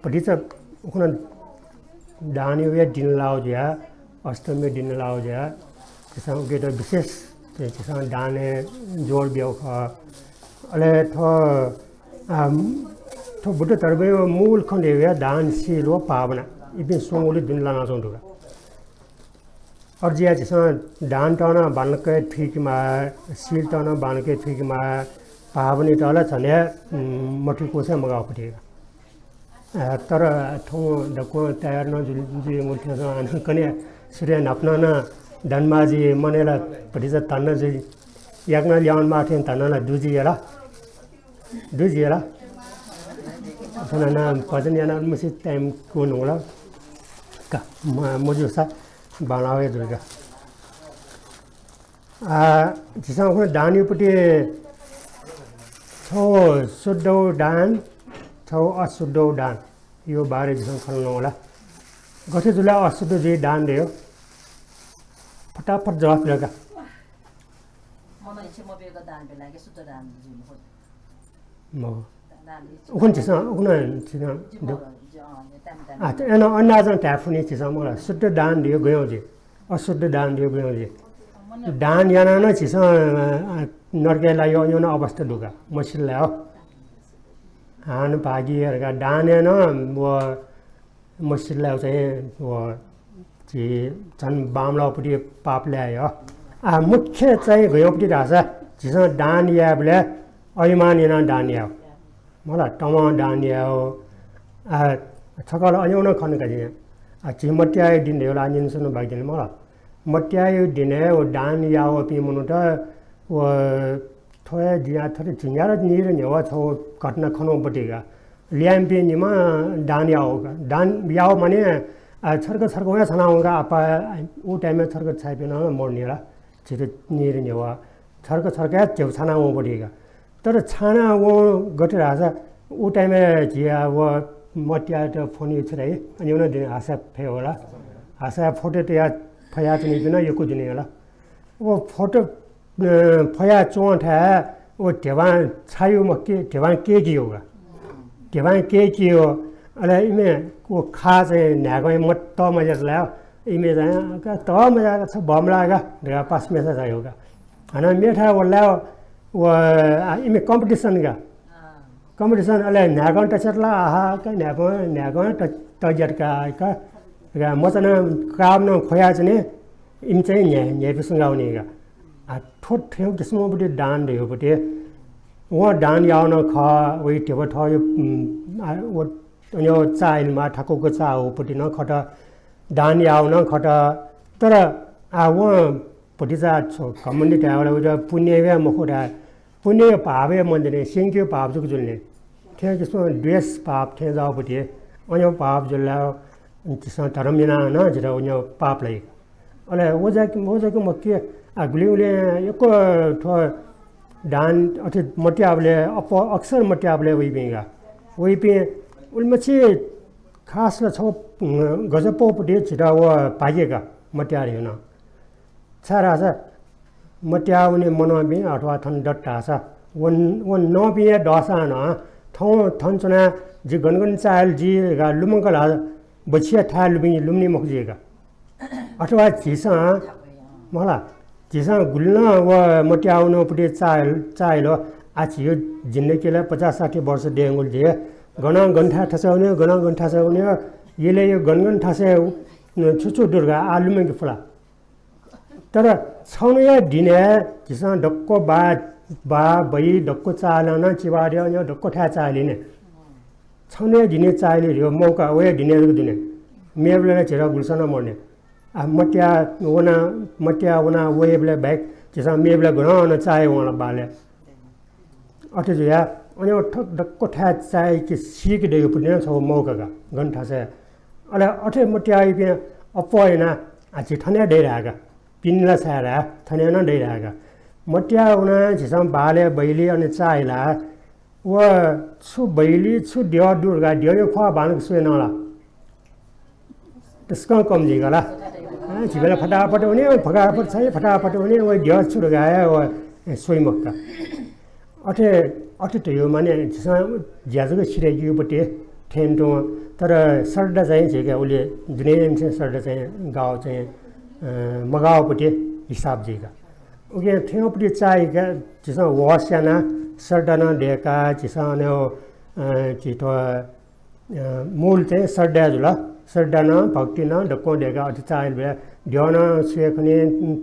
पढ़िचा उखना दानी हुए दिन लाओ जाए अष्टमी दिन लाओ जाए किसान के तो विशेष किसान दाने जोड़ बिया खा अले तो बुद्ध तरबे मूल खंडे हुए दान सीलो पावना इबिन सोंगोली दिन लाना जोंडुगा और जिया किसान दान टाना बन के ठीक में सील टाना बन के ठीक में पावनी टाला चले मठी को से मगाओ पड़ेगा तर थों दको तैयार न जुली मुल्क न कने सूर्य अपना न धनमाजी मनेला पढ़िजा तन्ना जी यागना लियान माथे तन्ना न दुजिएला अपना न पजन याना मुसी टाइम को नोला का मुझे सा बनावे दुर्गा जिसा को दानी पटी थो सुदो दान थो असुद्ध दान यो बारे जिसन खल्नु होला गथे जुला असुद्ध जे दान दियो फटाफट जवाफ लगा मलाई चाहिँ म बेको दान बेला के शुद्ध दान दिनु हो म उखन छिसा उखन छिसा एना अन्नाजन ट्याफुनी छिसा मलाई शुद्ध दान दियो गयो जे अशुद्ध दान दियो गयो जे दान याना न छिसा नर्केला यो न अवस्था दुगा मसिला हो हान भागीहरुका दानेन व मसिला चाहिँ व जे जन बामलापट्टि पाप ल्यायो मुख्य चाहिँ गयोपट्टि राजा जिसँग दान याबले अभिमानिन दान याव मलाई टमा दान याव छकल अयौन खनका जिने चिमट्याय दिन होला निन सुनु भागिन मलाई मट्याय दिने ओ दान याव पि मुनु त व थोया जिया थोरै जियार निर नेवा छौ घटना खनो बटेगा ल्याम्पे निमा दान यावगा दान याव माने छर्क छर्कवा छनाउगा आपा उ टाइममा छर्क छाइपेन मर्नेला छिटो निर नेवा छर्क छर्का जेउ छनाउ बटेगा तर छाना वो गटे राजा उ टाइममा जिया व मट्या त फोन छरै अनि उन दिन आशा फे होला आशा फोटो त या फया चाहिँ दिन यको दिन होला वो फोटो फया चोंठा वो देवान छायु मक्के देवान के कियोगा देवान के कियो अले इमे को खा चाहिँ न्यागै मत मजाला इमे चाहिँ का त मजाका छ बमलागा ढा पास मेसा जायोगा हन मेठा वला व इमे कम्पिटिसन अले न्यागन टचला आहा का न्यागन तजरका का मचन काम न खोया चाहिँ इम चाहिँ न्यापिसँग आउनेगा ठोट ठेउ किसिमबटे दान दियोपटे वहाँ दान याउन ख वही टेब ठयो यो चाइलमा ठाकुको चा होपट्टि न खट दान याउन खट तर वहाँ पट्टि जा कम्युनिटी आउला पुण्य मखोडा पुण्य पावे मन्दिर सिङ्क्यो पाप जुक जुल्ने ठे किसिम ड्रेस पाप ठे जाओपट्टि अन्य पाप जुल्ला त्यसमा धर्मिना न जिरा अन्य पाप लै अले ओजाको मक्के गुलिउले एको ठो दान अथे मट्याबले अक्सर मट्याबले वइबेगा वइपे उलमछि खास ल छ गजपोपटे छिटा व पागेगा मट्यारे न छारासा मट्याउने मनबे अथवा थन डट्टासा वन नबिए दसा न थौ थनचना जि गनगन चाल जि गा लुमंगला बछिया था लुम्नी मखजेगा अथवा छिसा मला जिसा गुल्न व मट्याउनपट्टि चाइलो आछियो जिन्दगीलाई 50-60 वर्ष डेङ्गुल जे गणा ठसाउने यसले यो गनगन ठसे छुचु दुर्गा आलुमे फुला तर छौने दिने जिसा डक्को बा बई डक्को चालन चिवार्यो यो डक्को ठा चालिने छौने दिने चाइले यो मौका वे दिने मेबले छिरा गुल्सन मर्ने मट्या वना वेबले बैक जिसा मेबले गण चाहे वना बाले अटे जुया अनि ठक डक्को ठा चाहे कि सीक देयो पुने छ मौकागा गन्ठा से अले अटे मट्या इपे अपोयना आछि ठने दैरागा पिनला सारा ठने न दैरागा मट्या वना जिसा बाले बैली अनि चाइला व छु बैली छु दियो दुर्गा दियो खवा बान सुएनला त्यसको कम जिगला 집에 फटाफट हुने फटाफट चाहिँ फटाफट हुने वो ढ्यास छुट गए वो सोई मक्का अठे अठे त्यो माने ज्याजको छिरेगियोपट्टि ठेन्टो तर सर्दा चाहिँ के उसले जुनै चाहिँ सर्दा चाहिँ गाउँ चाहिँ मगाउपट्टि हिसाब जिगा उके ठेउपट्टि चाहिएका जिसा वास्याना सर्दा न डेका जिसा न चितो मूल चाहिँ सर्दा जुला सर्दा न भक्ति न डको डेका अति चाहिल बे ढ्यान सुएखने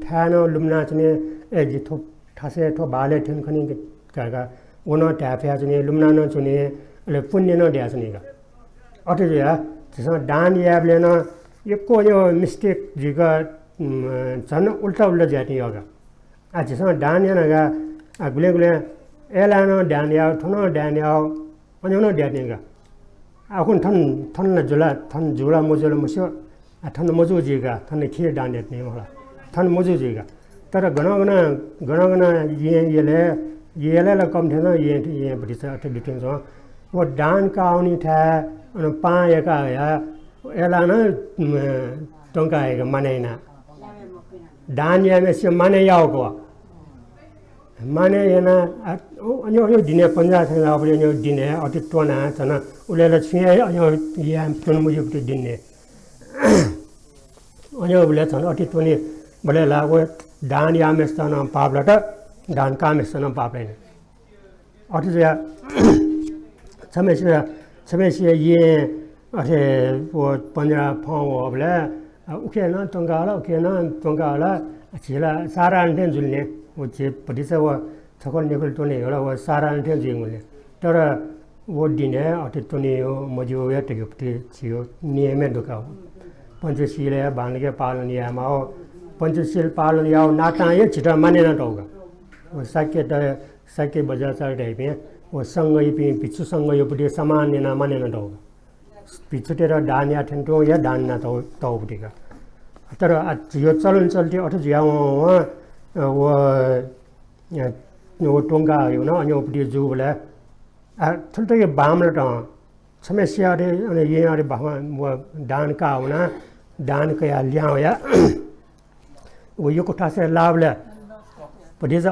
थान लुम्ना चाहिँ ए जिथो ठासे ठो बाले ठेन खनि काका उना ट्याफिया चाहिँ लुम्ना न चुने ले पुण्य न ड्या चाहिँ का अटे या जिसा दान याबले न एको यो मिस्टेक जिगा झन् उल्टा उल्टा जाति होगा आज जिसा दान या नगा गुले गुले एलानो दान या ठनो दान या अनि न ड्या निगा आखुन थन जुला मोजुला मुसो थन मोजु जिगा थन खिर दान देत नि होला थन मोजु जिगा तर गना येले ला कम थिएन ये बढी छ अटे डिटेल्स हो वो दान का आउने था अनि पाएका या एला न टंकाएका मानेना दान या मेसे माने याको माने याना अनि यो दिने पंजा छ अब यो दिने अति टोना छन उलेले छिए अनि या टन मुजु दिने अनि उले छन अति टोनी बले लागो दान या मेस्ता न पापला त दान का मेस्ता न पापले अति या समय ये अरे वो 15 फाउ अबले उके न टंगाला छिला सारा अन्टेन जुल्ने वो जे पदिसा वो छकल निकल टोने होला वो सारा अन्टेन जिङले तर वो दिने अति टोने यो मजु या टेगपति छियो नियमे दुका पञ्चशील बानगे पालन यामा हो पञ्चशील पालन याव नाटा ये छिटा मानेन टौगा वो साके बजार चार टाइपे वो संगै पि पिछु संगै यो पटे सामान्य न मानेन टौगा पिछुटेर दान या ठेन्टो या दान न तौपटिका तर यो चलन चल्ती अथवा ज्याउ वो टोंगा यो न अनि उपटी जुबले ठुल्ठो यो बामले त समस्या रे अनि ये अरे वो दान का होना दान कया ल्याउ या वो यो कोठा से लाभले पदिजा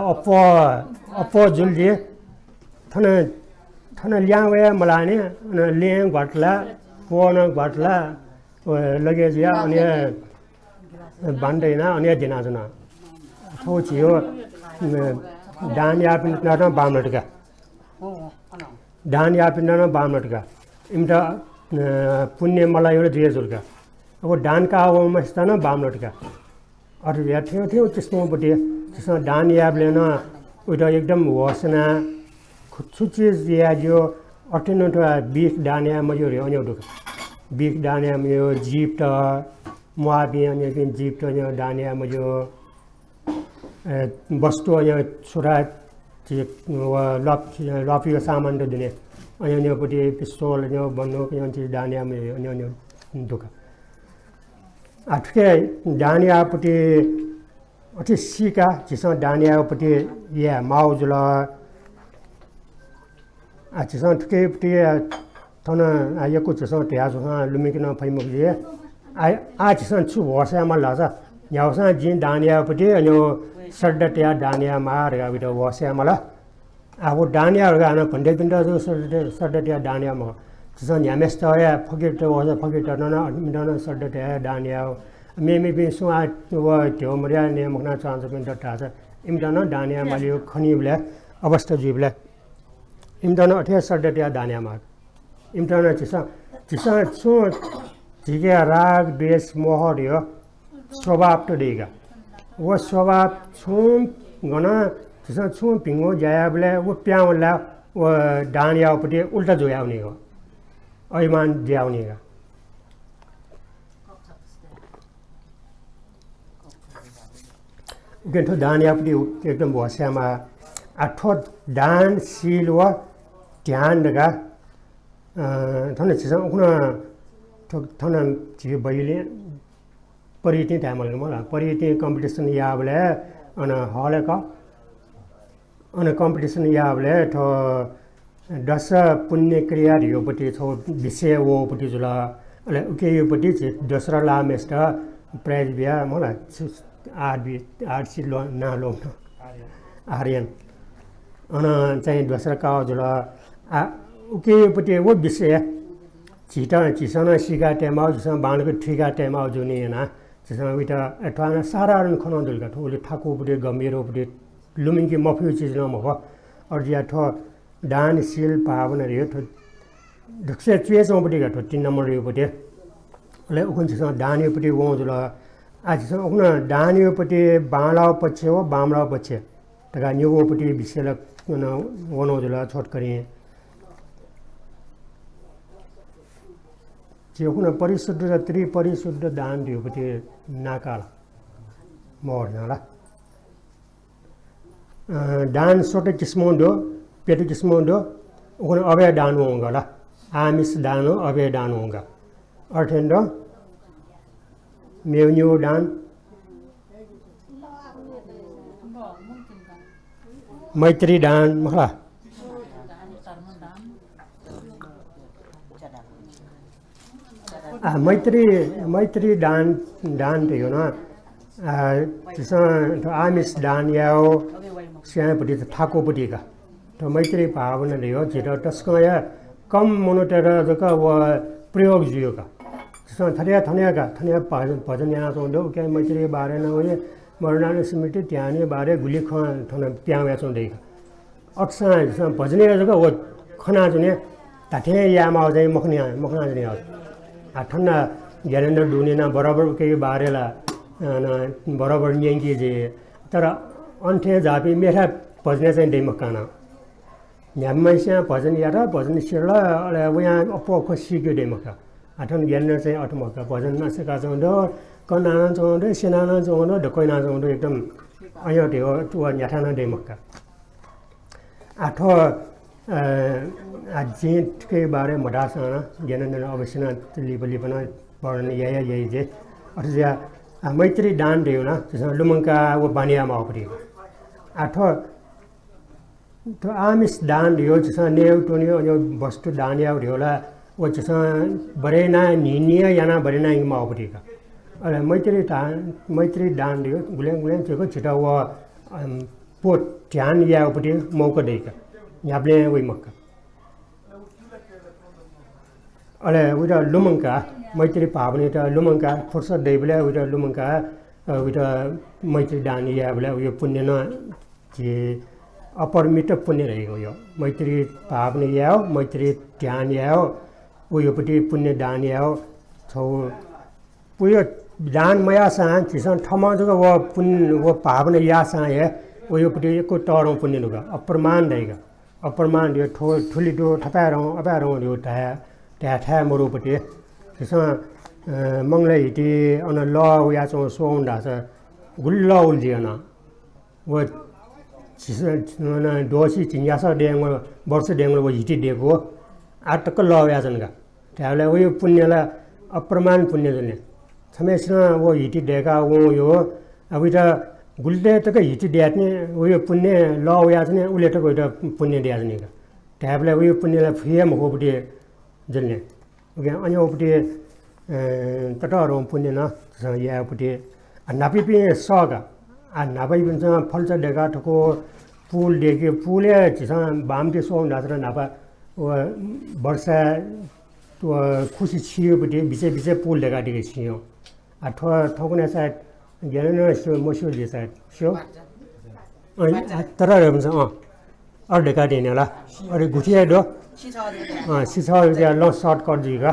अपो जुलजे थन ल्याउ या मलाने लें घटला फोन घटला लगेज या अनि बान्दैन अनि दिना जना थो छियो दान या पिन न बामलटका दान या पिन न बामलटका इमटा पुण्य मलाई एउटा दिएजुलका अब दान का हो मस्ता न बामलटका अरु या थियो त्यसमोपट्टि त्यसमा दान याबले न उता एकदम होसना खुचुची या जो अटेनो त बीफ दानिया मजो रे अन्य दुख बीफ दानिया मयो जीप त मुआबी अन्य पिन जीप त अन्य दानिया मजो वस्तु अन्य छोरा लपियो सामान त दिने अन्यपट्टि पिस्तोल अन्य बन्दुक अन्य दानिया मयो अन्य दुख आठके दानियापट्टि अति सिका जिसँग दानियापट्टि या माउजुला आचिसँग ठुकैपट्टि थन आएको चिसँग ट्याजसँग लुमिकिन फैमुखले आचिसँग छु वर्षमा लाछ याउसँग जिन दानियापट्टि अनि सड्डा ट्या दानिया मार गाबिट वर्षमा अब दानियाहरू गान भन्दै पिण्ड सड्डा ट्या दानिया म चिसँग न्यामेस्त या फकिट वर्ष फकिट न सड्डा ट्या दानिया मेमे पनि सु आ व त्यो मर्या ने मखना चान्स पिण्ड टाछ इमदन दानिया मालियो खनिबले अवस्था जीवले इमदान अठे सड्डा दानिया माग इमदान चिसा छु जिगे राग द्वेष मोह रियो स्वभाव तो देगा वो स्वभाव छुम गना चिसा छु पिंगो जायाबले वो प्याउला वो दानियापट्टि उल्टा जोयाउने हो अभिमान ज्याउनेगा उकेन्थो दानियापट्टि एकदम भस्यामा आठो दान सील व ध्यान दगा थन चिसा उखना थन छि बइले परिति टाइमल मला परिति कम्पिटिसन याबले अन हलेका अन कम्पिटिसन याबले थो दश पुण्य क्रिया रियोपट्टि छौ विषय वोपट्टि जुला अले उके योपट्टि छि दशरा लामेस्ट प्राइज बिहा मलाई आरसी नालो आर्यन अन चाहिँ दोस्रो काउ जुल उकेपट्टि वो विषय चिसन सिका टेमा जिसन बाणको ठिका टेमा जुनी ना जिसन उइटा एठवाना सारारण खन जुलका ठोले ठाकुपट्टि गम्भीरपट्टि लुमिङकी मफ्यु चिज न मख अर्जिया ठ डान सिल पावन रे ठ दक्से चुएचौपट्टि ठ 3 नम्बर रेपट्टि ले उकुन जिसन डानिपट्टि वो जुल आज जिसन उकुन डानिपट्टि बालाव पछि हो बामलाव पछि तका न्युगोपट्टि विषयला वनो जुल छोट करी जेहुन परिशुद्ध र त्रिपरिशुद्ध दान दियोपट्टि नाकाल मोर्नाला दान सोटे किस्मोंडो पेटे किस्मोंडो उन अबे दान होगा आमिस दान अबे दान होगा अर्थेंडो मेवन्यू दान मैत्री दान मला मैत्री दान थियो न त्यसमा आमिस दान याओ स्यापट्टि ठाकोपट्टि का तो मैत्री भावना रे हो जेटा टस्कया कम मोनोटेर जका व प्रयोग जियो का त्यसमा थनिया भजन यहाँ चोंदो के मैत्री बारे न होए मरनाने स्मृति त्याने बारे गुली थन प्याउ चोंदै अक्सा भजने जका व खना जुने ताथे यामा चाहिँ मखना जुने ठन्ना ज्ञानेन्द्र डुनेना बराबर के बारेला बराबर न्याङ्की जे तर अन्ठे जापी मेरा भजने चाहिँ दै मकाना न्यामैस्या भजन यारा भजन सिरला वहाँ अप्पो सिक्यो दै मका आठन ज्ञानेन्द्र चाहिँ अठमका भजन नासेका चौँदो कनाना चौँदो सेनाना चौँदो ढकोइना चौँदो एकदम अयो त्यो तुवा न्याठाना दै मका आठो जेठ के बारे मडासना ज्ञानेन्द्र अवश्य लिपली पनि पढ्न यही जे अथवा मैत्री दान दियो न त्यसमा लुमङका वो बानियामा अपरि आठो तो आमिस दान दियो त्यसमा नेउ टोनियो यो वस्तु दान या दियोला वो त्यसमा बरेना निनिया याना बरेना इमा अपरि का अरे मैत्री दान दियो गुलेङ चेको छिटा वो पो ध्यान या अपरि मौका देका याबले वइ मक्का अले उइटा लुमङका मैत्री पावने त लुमङका फुर्सद दैबले उइटा लुमङका उइटा मैत्री दान याबले उयो पुण्य न जे अपरमित पुण्य रहेको यो मैत्री पावने याओ मैत्री ध्यान याओ उयोपट्टि पुण्य दान याओ छौ उयो दान मया सा छिसन ठमा जको व पुण्य व पावने या सा हे उयोपट्टि एको टरौ पुण्य नुगा अप्रमाण रहेको अप्रमाण यो ठुली दो ठपारौ अपारौ यो ठ्या मरुपट्टि त्यसमा मंगले हिटी अन ल या चौ सोंडा छ गुल्ल उल्जिएन वो दोसी चिन्यासा डेङ वर्ष डेङ वो हिटी दिएको आटक ल या जनगा त्याले उयो पुण्यला अप्रमाण पुण्य जने छमेसना वो हिटी देका वो यो अब इटा गुल्ले तक हिटी दियात्ने उयो पुण्य ल या जने उले तक उयो पुण्य दियाजने का त्याले उयो पुण्यला फिए मखोपट्टि जल्ने ओके अन्योपट्टि तटहरौँ पुण्य न यापट्टि नापिपि सगा नापाइ पनि फल्छ डेका ठोको पुल डेके पुले छिसा बामटे सोम नाचर नापा वर्षा खुसी छियोपट्टि बिचे पुल डेका डेके छियो ठोकुने सायद ज्ञानेन्द्र मस्यो जे सायद स्यो तर हुन्छ अरू डेका दिने होला अरू घुटिया दो सिसा ल सर्टकट जिगा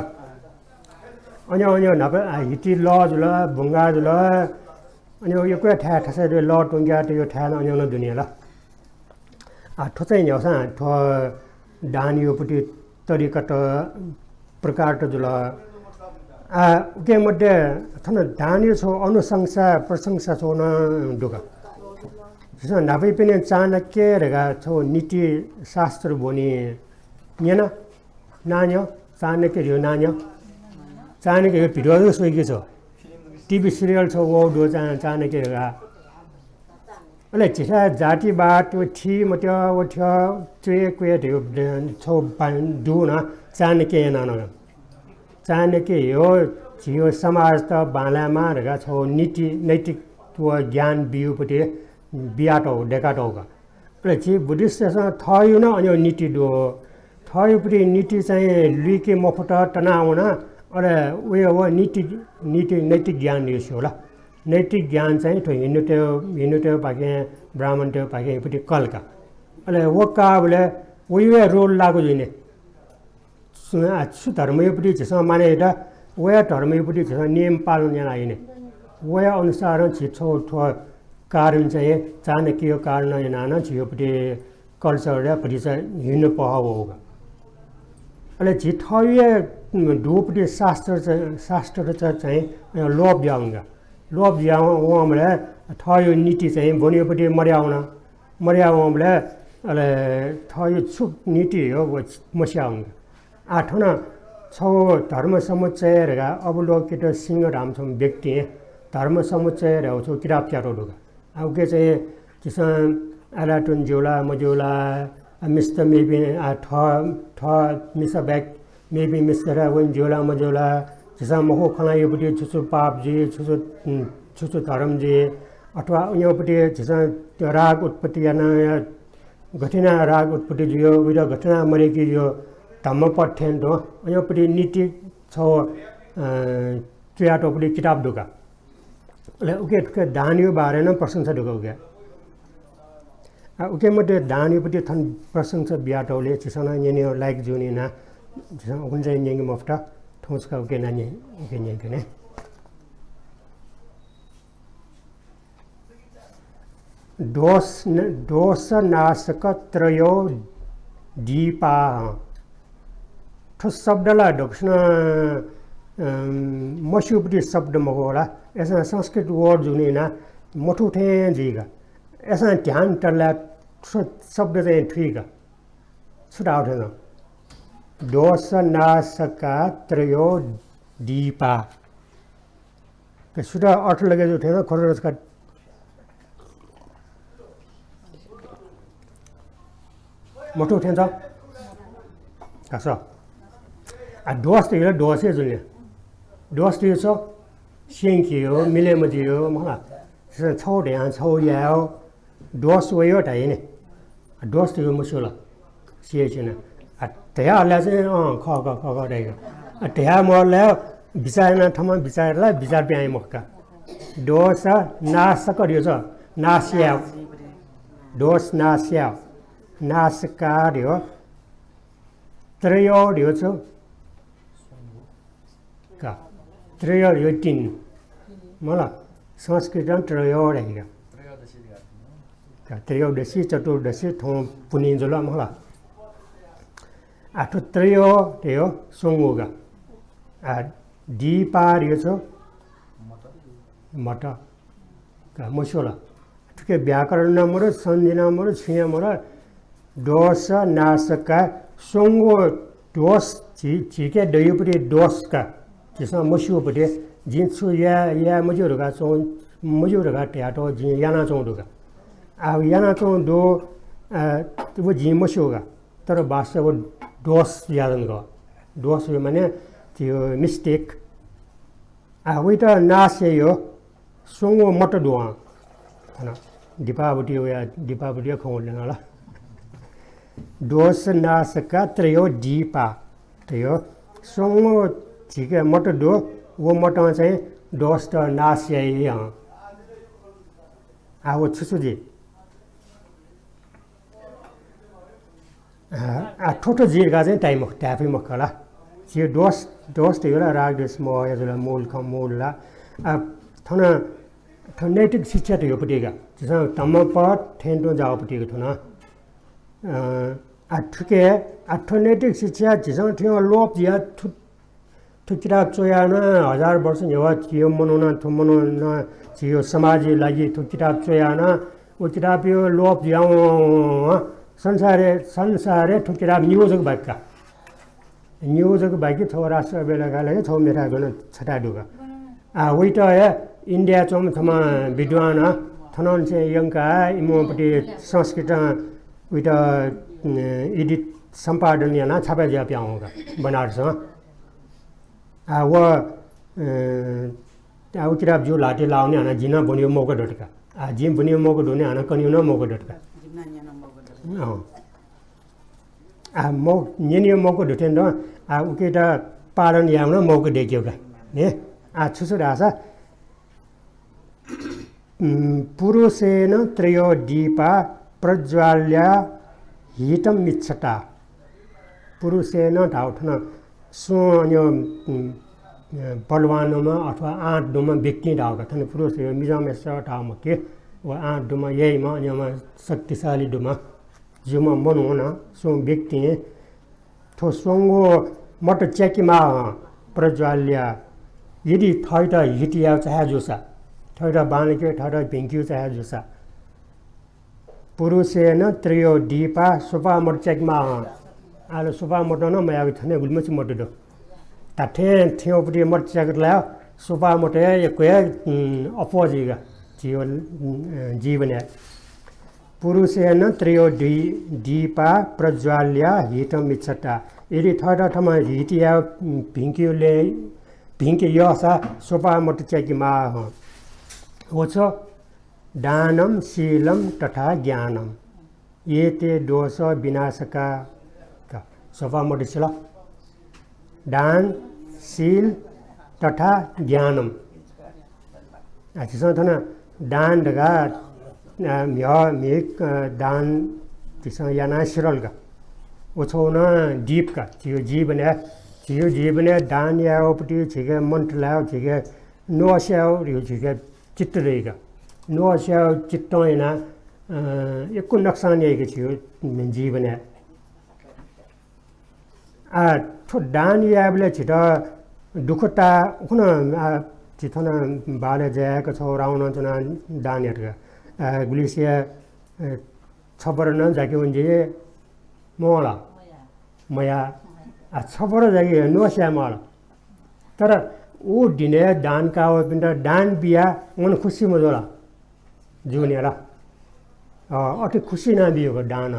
अन्य नाप हिटी ल जुल भुङ्गा जुल अनि यो कुनै ठ्या ठसै ल टुङ्ग्या त्यो ठ्या अन्य न दुनिया ल ठो चाहिँ न्याउसा ठो डानियोपट्टि तरिकट प्रकार त जुल के मध्ये थन डानियो छौ अनुशंसा प्रशंसा छौ न दुगा त्यसो नापै पनि चाणक्य रेगा छौ नीति शास्त्र बोनी न्याना नान्यो चाणक्य रियो नान्यो चाणक्य भिडियो सोइके छ टिभी सिरियल छ वो दो चाणक्य रेगा अले छिसा जाति बात ठी मत्यो वो थियो चुए कुए थियो छौ दु न चाणक्य नान चाणक्य यो जियो समाज त बालामा रहेका छौ नीति नैतिक ज्ञान बिउपट्टि बियाटो डेकाटोका र छि बुद्धिस्टसँग थयो न अनि नीति दो थयोपट्टि नीति चाहिँ लुइके मफट तनाउन अरे उयो हो नीति नैतिक ज्ञान दियो होला नैतिक ज्ञान चाहिँ तो हिन्दू पाके ब्राह्मण त्यो पाके पट्टि कलका अले वक्का बोले उयो रोल लागु जिने सु धर्मपट्टि चाहिँ माने त वया धर्मपट्टि चाहिँ नियम पालन यहाँ आइने वया अनुसार छिछो कारण चाहिँ चाणक्य कारण यहाँ छियोपट्टि कल्चर र पट्टि चाहिँ हिँड्नु पहव होगा अले छिथये डुपट्टि शास्त्र चाहिँ लोभ जाउँगा लोभ जाउँ उहाँले थयो नीति चाहिँ बनियोपट्टि मर्याउने अले थयो छुप नीति हो मस्याउँगा आठना छौ धर्म समुच्चय रहेगा अवलोकित सिंह रामछम व्यक्ति धर्म समुच्चय रहो किताब चारो ढुका अब के चाहिँ किसान एलाटुन जोला मजोला mister maybe mister back maybe mister one जोला मजोला किसान महो खना योपट्टि छुछु पाप जी छुछु धर्म जी अथवा योपट्टि किसान राग उत्पत्ति या घटना राग उत्पत्ति जो विदा घटना मरेकी जो धम्म पठ्यान दो योपट्टि नीति छौ त्रियाटोपट्टि किताब ढुका उके दानियो बारे न प्रशंसा ढुका उके मध्ये दानियोपट्टि थन प्रशंसा बियाटोले चिसना यने लाइक जुनिना चिसना हुन्छ यंगे मफ्टा ठोसका उके नानी उके यंगे ने दोष नाशक त्रयो दीपा ठोस शब्दलाई ढोक्न मस्युपट्टि शब्दमा होला यसमा संस्कृत वर्ड जुनिना मठुठे जीगा यसमा ध्यान टल्ला शब्द चाहिँ ठिका छुटा उठेन दोष नाशका त्रयो दीपा के छुटा अर्थ लगे उठेन खोरसका मठु उठेन्छ कास दोष त यो दोषै जुन दोष त यो छ सिङ्कियो मिलेमजियो मलाई छौ ढ्या छौ याओ दोष वयो ढाइने दोष त यो मुसुल सिए छैन ढ्याहरूलाई चाहिँ ख ढाइको ढ्या मरलाई विचारमा ठाउँमा विचारलाई विचार प्याए मक्का दोष नाशक यो छ नास्या दोष नास्या नाशकार हो त्रयो यो छ का त्रयो यो तीन मलाई संस्कृतमा त्रयो रहेगा त्रयोदशी चतुर्दशी थों पुनिन्जोला मलाई आठ त्रयो त्यो सोंगोगा दीपार यो छ मठ का मुसोला ठिकै व्याकरण नम्बर सन्धि नम्बर छियामर दोष नाशका सोंगो दोष छिके दयुपट्टि दोषका त्यसमा मुसुपट्टि जिन्सु या मजुरगा चौं मजुरगा ट्याटो जि याना चौँडुगा अब याना चौँ दो वो जि मुसुगा तर भाषा वो दोष यादन गयो दोष यो माने त्यो मिस्टेक वही त नासे यो सोंगो मट दुआ हैन दीपावली हो या दीपावली खुवाउन होला दोष नाशका त्रयो दीपा त्यो सोंगो छिके मट दो वो मटमा चाहिँ दोष त नास्या वो छुसुजी ठोटो जिर्गा चाहिँ टाइम ट्यापै मक्कला जे दोष त होला राग देश म यजला मूल खमूलला थन नैतिक शिक्षा त यो पटिगा जसमा तम पट ठेन्टो जाओपटिको थन ठुके नैतिक शिक्षा जिसमा थियो लोभ जिया थुकिरा चोयान 1000 वर्ष नेवा थियो मनुना थुमनुना थियो समाज लागि थुकिरा चोयान ओ किताब यो लोभ जियाउ संसारे थुकिरा नियोजक बाक्का नियोजक बाकी थो राष्ट्र बेलागाले थो मेरा गन छटा दुगा वही त इन्डिया चोम थमा विद्वान थनन से यंका इमोपटी संस्कृत उही त एडिट सम्पादन याना छापा जा प्याउँगा बनारस वो au kirap ju lati laune ana jina bonio moga dotka a jim bonio moga done ana kaniuna moga dotka a mo nyeni moga dotendo a ukita paran yamna moga dekyoga ne a chusudasa पुरुषेन त्रयो दीपा प्रज्वाल्या हितम मिच्छता पुरुषेन ढाउठन सोन्यो बलवानमा अथवा आँटडुमा व्यक्ति ढाउका थन पुरुष मिजामेस ढाउमा के वा आँटडुमा यहीमा अन्यमा शक्तिशाली Duma जुमा मन होना सो व्यक्ति थो सोङ्गो मट चेकीमा प्रज्वाल्या यदि थैटा हिटिया चाहे जोसा थैटा बाणके थैटा भिङ्क्यु चाहे जोसा पुरुषेन त्रयो दीपा सोपा मट चेकमा आलो सोपा मट न मयागि थने गुल्मछि मट दो ताथे थियोपटी मट चेकला सोपा मट एकय अपोजिगा जीवन पुरुषेन त्रयो दीपा प्रज्वाल्या हितम मिच्छता यदि थैटा थमा हिटिया भिङ्क्युले भिङ्के यसा सोपा मट चेकीमा हो छ दानम शीलम तथा ज्ञानम ये ते दोष विनाशका सोपा मट छिल दान शील तथा ज्ञानम त्यसो थन दान दगा मेक दान त्यसो याना सिरलगा ओछौना दीपका थियो जीवने दान याओपटी छिगे मन्त्रलाओ छिगे नोस्याओ रिउ छिगे चित्त रहेगा नोस्याओ चित्तैना एको नक्सान याइको थियो जीवने आ थो दान याबले छिट दुखता कुन छिथन बाले जाएको छ राउन जना दान याटका गुलिसिया छबर न जाके उन्जे मोला मया आ छबर जाके नोस्या मल तर ओ दिने दान का पिंड दान बिया मन खुशी मजोला जुनेला अति खुशी ना बियो दान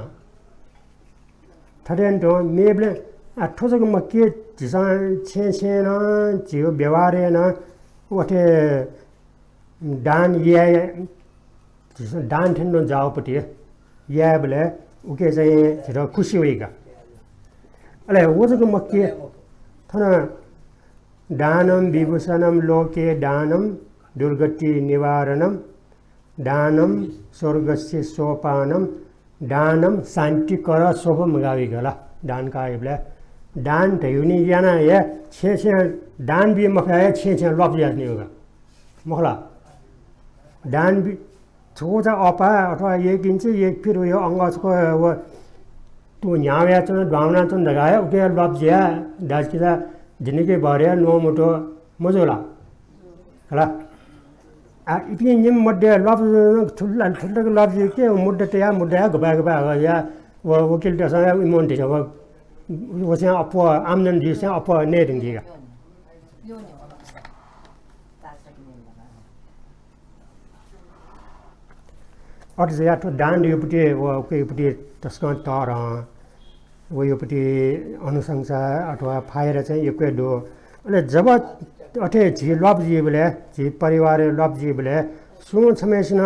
थरेन तो मेबले आ ठोजक मके जिसा छे न जियो व्यवहारे न ओटे दान ये जिसा दान ठेन्नो जाओपटी या बले उके चाहिँ छिटो खुशी होइगा अले ओजक मके थना दानम विभूषणम लोके दानम दुर्गति निवारणम दानम स्वर्गस्य सोपानम दानम शान्ति कर शोभम गाविगला दान का इबले दान थयुनी याना ये छे दान भी मखाए छे लप जाने होगा मखला दान भी छोजा अपा अथवा एक इंच एक फिर यो अंगसको वो तू न्याव्या चन भावना चन लगाए उके लप ज्या दाजकिला जिनके बारे नो मोटो मजोला हला आ इपिन निम मड्डे लप थुल्ला लप के मुड्डे या गबा या वो वकिल दसा इमोन दिस वो से अपो आमनन दिस अपो ने दिगा और या तो दान योपटी वो केपटी तस्क तर वो योपटी अनुशंसा अथवा फायर चाहिँ एकै दो अले जब अथे झि लप जी बले झि परिवार लप जी बले सुन समेसन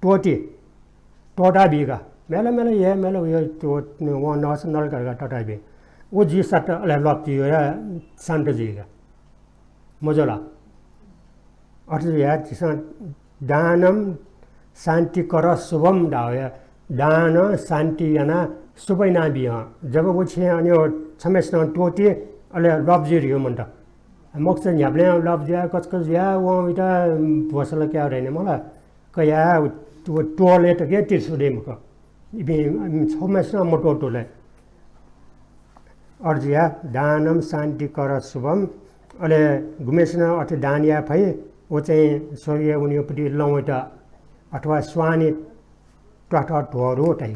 टोटा बिगा मेला ये मेला यो तो वो नेशनल करगा टोटा बि वो जी सट अले लप जी या शान्त जीगा मजला और या जिस दानम शान्ति कर शुभम डाया दान शान्ति याना सुबै ना बिया जब वो छे अन्यो समेसन टोटी अले लप जी रियो मन्ट मोक्ष न्याब्ले लप दिया कचकच या वो इटा भोसला क्या रहने मला कया वो टोलेट के तिर्सुदे मक इबे समेसन मोटो टोले अर्जिया दानम शान्ति कर शुभम अले गुमेसन अथे दानिया भई वो चाहिँ स्वर्गीय उनीपटि लौटा अथवा स्वानी टाटा ढोरो टाइ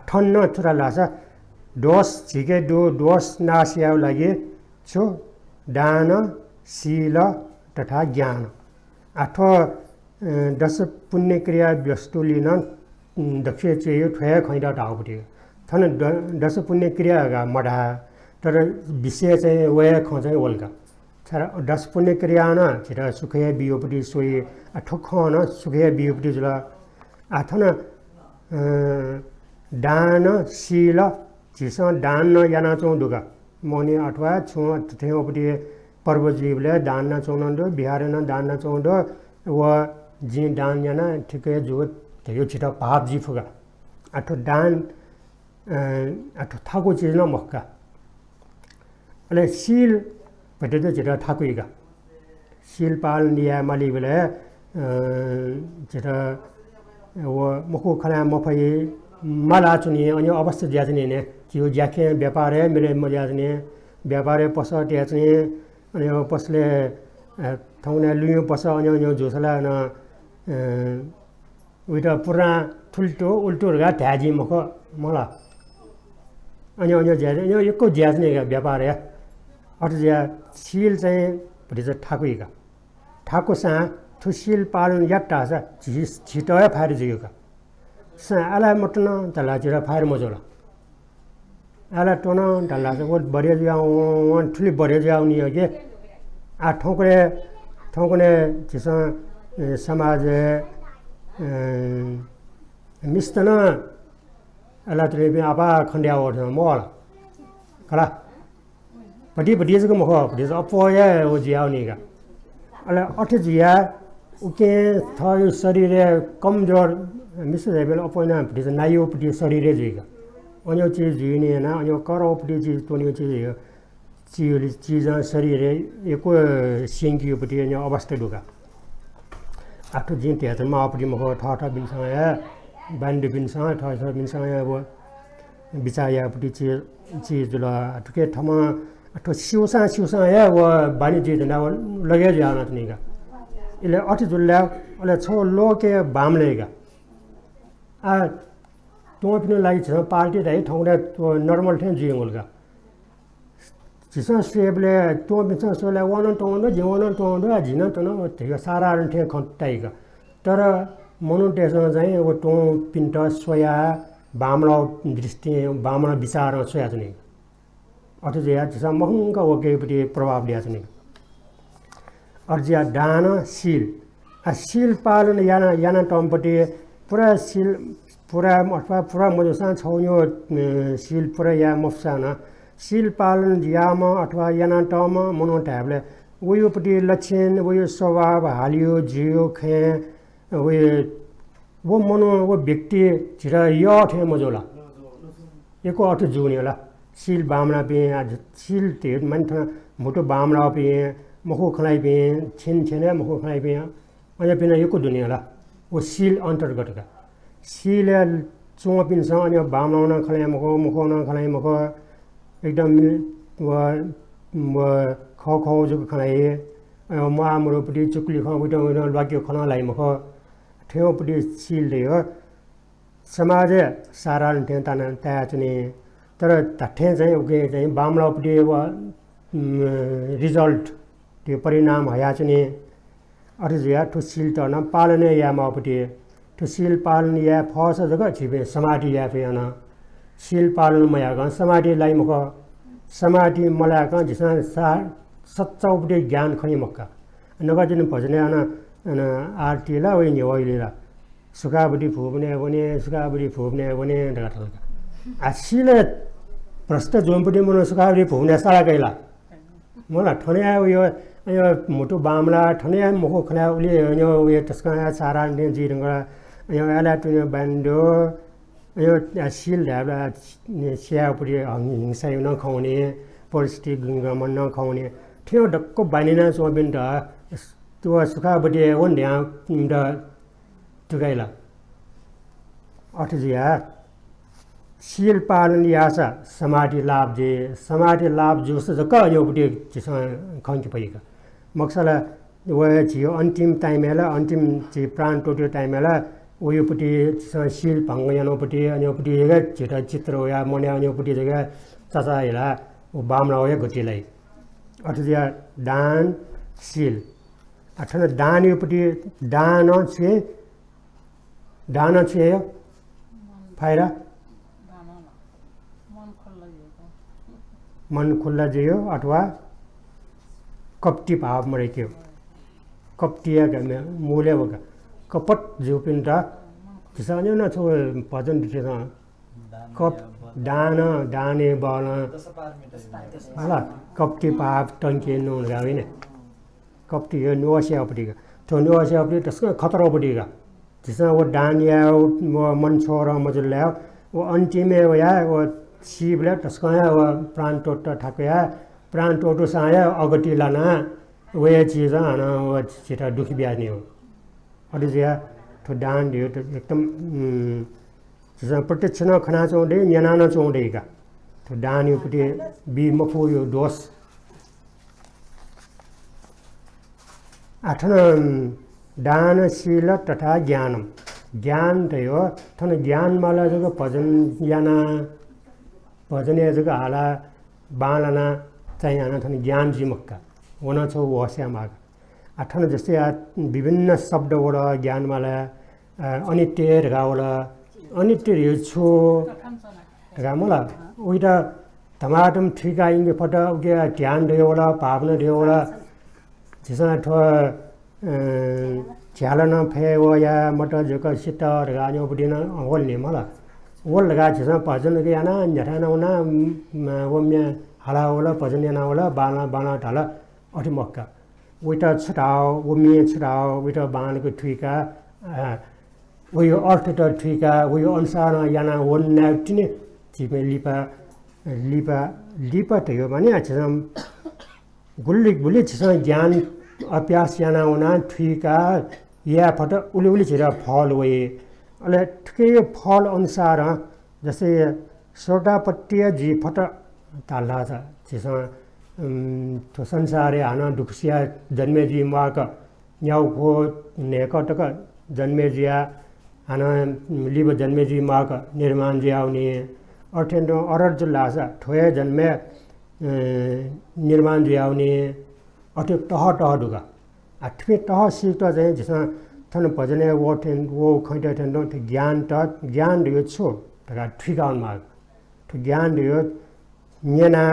ठन्न छुरा लासा दोष झिके दोष नास्याउ लागि छु दान शील तथा ज्ञान आठ दश पुण्य क्रिया व्यस्तुलिन दक्ष चाहिँ ठय खैदा ढाउपटी थन दश पुण्य क्रिया गा मडा तर विषय चाहिँ वया ख चाहिँ वल्का छ 10 पुण्य क्रिया나 지라 수khaya 비오프디 소이 아토코나 수khaya 비오프디 줄라 아토나 दान शील जिसं दान याना चोंदुगा मोनी अथवा छो तथेओपटी पर्व जीवले दान न चोंदो बिहार न दान न चोंदो व जी दान याना ठिके जो त्यो छिटा पाप जीफुगा अथो दान अथो थाको चीज न मक्का अले शील पटेदो छिटा थाकुइगा शील पाल निया मालिबले छिटा व मको खला मफै मला चुनी अनि अवस्था ज्याजने ने जिउ ज्याखे व्यापार है मेरे मज्याजने व्यापार पस ट्याच्ने अनि पसले थौने लुयो पस अनि जोसला न उइटा पुरा ठुल्टो उल्टोहरुगा ध्याजी मख मला अनि ज्याज अनि एकको ज्याजनेगा व्यापार है अट ज्या सील चाहिँ भरि चाहिँ ठाकुइगा ठाकुसा थुशील पालन याट्टा छ छिटो फारि जियोगा आला मटन तला चिरा फायर मजोला आला टोन तला से वो बड़े जाओ वन ठुली बड़े जाओ नहीं है के आ ठोकने जिसा समाज मिस्तना आला तेरे भी आपा खंडिया और मोला कला बड़ी से को बड़ी से अपोया वो जाओ नहीं का आला अठ जिया उके थयो शरीर कमजोर मिस्टर रेबल अपोइना पटी नायो पटी शरीर जेगा अन्य चीज जुने ना अन्य करो पटी चीज तोनी चीज शरीर एको सिंगी पटी अन्य अवस्था दुगा आठो जिन ते मा पटी मको ठाठा बिनसँग या बान्ड बिनसँग ठाठा बिनसँग या वो बिचाया पटी चीज जुला ठुके ठमा आठो सिउसा या वो बानी चीज ना लगे जाना तनीगा इले अठ जुल्ला अले छो लोके बामलेगा आ तो पनि लागि छ पार्टी दै ठौडा नर्मल थे जिङलगा जिसा सेबले तो बिचा सोले वन टोन जिवन टोन जिन तन त्यो सारा थे खटाइगा तर मोनोटेसन चाहिँ वो तो पिन्ट सोया बामला दृष्टि बामला विचार सोया छ नि अथ जे जिसा महंगा ओके पनि प्रभाव दिया छ नि अर्जिया दान शील आ शील पालन याना टम्पटी पुरा शील पुरा अथवा पुरा मजोसा छौयो शील पुरा या मफसाना शील पालन याम अथवा याना टम मनो ट्याबले उयोपट्टि लक्षण उयो स्वभाव हालियो जियो खे उयो वो मनो वो व्यक्ति छिरा यो थे मजोला एको अर्थ जुने होला शील बामना पे शील ते मान्छे मोटो बामना पे मखो खलाई पे छिन मखो खलाई पे अनि बिना एको दुनिया होला वो शील अन्तर्गतका शील चोपिन्छ अनि बामलाउन खलाई मुखो न खलाई मुखो एकदम खौ जो खलाई मामुरोपट्टि चुक्ली खाउट वाक्य खनालाई मुखो ठेउपट्टि शील दे हो समाज सारा ठे ताना त्याचने तर ठे चाहिँ उके चाहिँ बामलापट्टि रिजल्ट त्यो परिणाम हयाचने अर्जिया ठु शील त न पालने या मापट्टि ठु शील पालन या फस जग छिबे समाधि या पेना शील पालन मया ग समाधिलाई मुख समाधि मला ग जिसा सच्चाउपट्टि ज्ञान खनि मक्का नगजिन भजने अन आरती ला वे नि ओइलेला सुखाबडी फुबने भने दगाटल आ शील प्रस्त जोमपट्टि मन सुखाबडी फुबने सारा गइला मला ठने यो यो मोटो बामला ठने मोखो खना उले यो उयो त्यसका सारा ने जिरंगा यो आला तुने बान्डो यो शील ढाबा स्याउपट्टि हिंसा न खाउने परिस्थिति गमन न खाउने थियो डक्को बानिना सोबिन त त्यो सुखाबडी वन्ड्या द तुगैला अठजिया शील पालन यासा समाधि लाभ जोस जक योपट्टि जिसा खंच पइका मक्सला व जियो अन्तिम टाइमला अन्तिम जि प्राण टोटो टाइमला उयोपट्टि शील भङ्ग यानोपट्टि अन्योपट्टि जग्गा छिटा चित्र या मने अन्योपट्टि जग्गा चाचा हेला बामला हो या घटिलाई अथवा दान शील अथवा दान योपट्टि दान छे फाइरा मन खुल्ला जियो अथवा कप्टी भाव मरेक्यो कप्टिया गमे मूले वगा कपट जुपिन्दा जिसान्यो न छो भजन दिसेन कप दान दाने बल होला कप्टी भाव टंके नो गाविने कप्टी यो नोसियापटिगा तो नोसियापटि त्यसको खतरोपटिगा जिसा वो दानिया वो मन छोरा मजुल्या वो अन्तिमे वो या वो सिबले त्यसको वो प्राण टोट ठाकया प्राण टोटो साया अगति लाना वे चीज आना वो चिता दुखी ब्यानी हो अरे जिया तो दान दियो तो एकदम जिसा प्रत्यक्ष न खना चोंडे न्याना न चोंडेगा तो दान यो पटे बी मफो यो दोस आठन दान शील तथा ज्ञानम ज्ञान थियो थन ज्ञान माला जग भजन याना भजने जग हाला बालना चाहिँ आना थन ज्ञान जिमक्का वना छौ वस्या माग आठन जस्तै विभिन्न शब्द वडा ज्ञान माला अनित्य रगावला अनित्य यो छु रगामला उइटा धमाटम ठिका इंगे फटा उगे ध्यान देवला भावना देवला जिसा थो च्यालन फेवया मट जक सित रगान्यो बुदिन होल नि मला वल लगा जिसा भजन के याना न्याठाना उना वम्या हाला वला भजन याना वला बाना बाना ढाला अठि मक्का उइटा छटाओ वम्या छटाओ उइटा बानको ठिका उयो अर्थ त ठिका उयो अनुसार याना वन नाटिने जिमे लिपा लिपा लिपा त यो भने आछम गुल्ली गुल्ली छ ज्ञान अभ्यास याना उना ठिका या फट उली उली छिरा फल वे अले ठिकै फल अनुसार जस्तै सोटापट्टिया जी फट ताला छ जिसमा तो संसारे आना दुखसिया जन्मे जी माक न्याउको नेकटक जन्मे जिया आना लिब जन्मे जी माक निर्माण जी आउने अर्थेन्डो अरर जुलासा ठोय जन्मे निर्माण जी आउने अटे टह टह दुगा आठवे टह सिक्ट चाहिँ जिसमा थन भजने वो ठेन वो खैटा ठेन्डो त ज्ञान दियो छु तका ठिकाउन माग तो ज्ञान दियो न्यना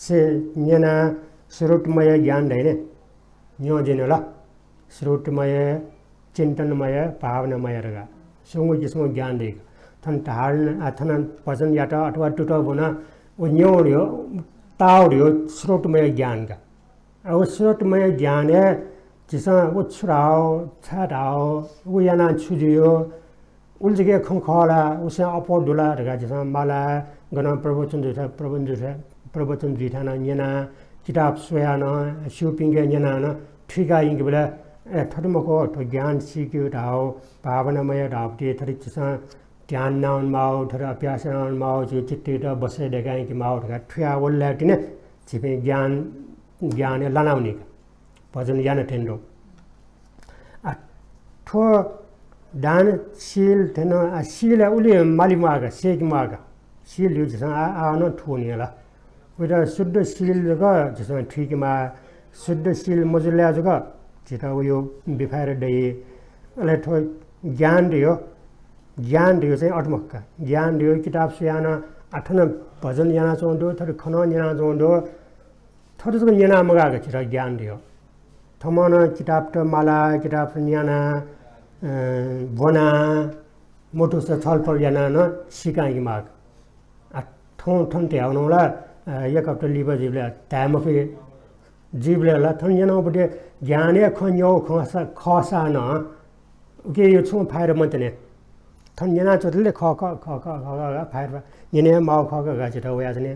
से न्यना श्रोतमय ज्ञान दैने न्यो जिनला श्रोतमय चिन्तनमय भावनामय रगा सुंगु जिसमो ज्ञान देगा थन ढाल थन भजन याटा अथवा टुटो बना वो न्यो दियो ताव दियो श्रोतमय ज्ञान का अब श्रोतमय ज्ञान है जिसा वो छुराओ छाटाओ वो याना छुजियो उल्जगे खंखला उसे अपो दुला रगा जिसा माला गना प्रवचन जिठाना न्यना किताब सोयाना शिवपिंगे न्यना न ठिका इंगे बेला थर्मको तो ज्ञान सिक्यो ढाओ भावनामय ढापटे थरि जिसा ध्यान नाउन माओ थर अभ्यास नाउन माओ जो चित्ते त बसे देगाइ कि माओ ढका ठ्या वल्ला तिने छिपे ज्ञान लानाउने भजन यान ठेन्डो ठो दान शील थेन शील उले माली मागा सेक मागा शील यो जसा आन ठोनिला उइरा शुद्ध शील जग जसा ठिकमा शुद्ध शील मजुल्या जग जिता उयो बिफाएर दे अले ठो ज्ञान दियो चाहिँ अटमक्का ज्ञान दियो किताब सुयाना आठन भजन याना चोंडो थर खन याना चोंडो थर जग याना मगागा छिरा ज्ञान दियो थमन किताब त माला किताब याना बना मोटो से छलफल याना न सिकाइ माग ठौँ ठन त्याउनौला एक हप्ता लिबा जिबले तामफे जिबले ला थन यानाबटे ज्ञाने खन्यो खसा न के यो छु फायर मन्तने थन याना चोटले ख फायर यने माउ ख गा छिटा वयाजने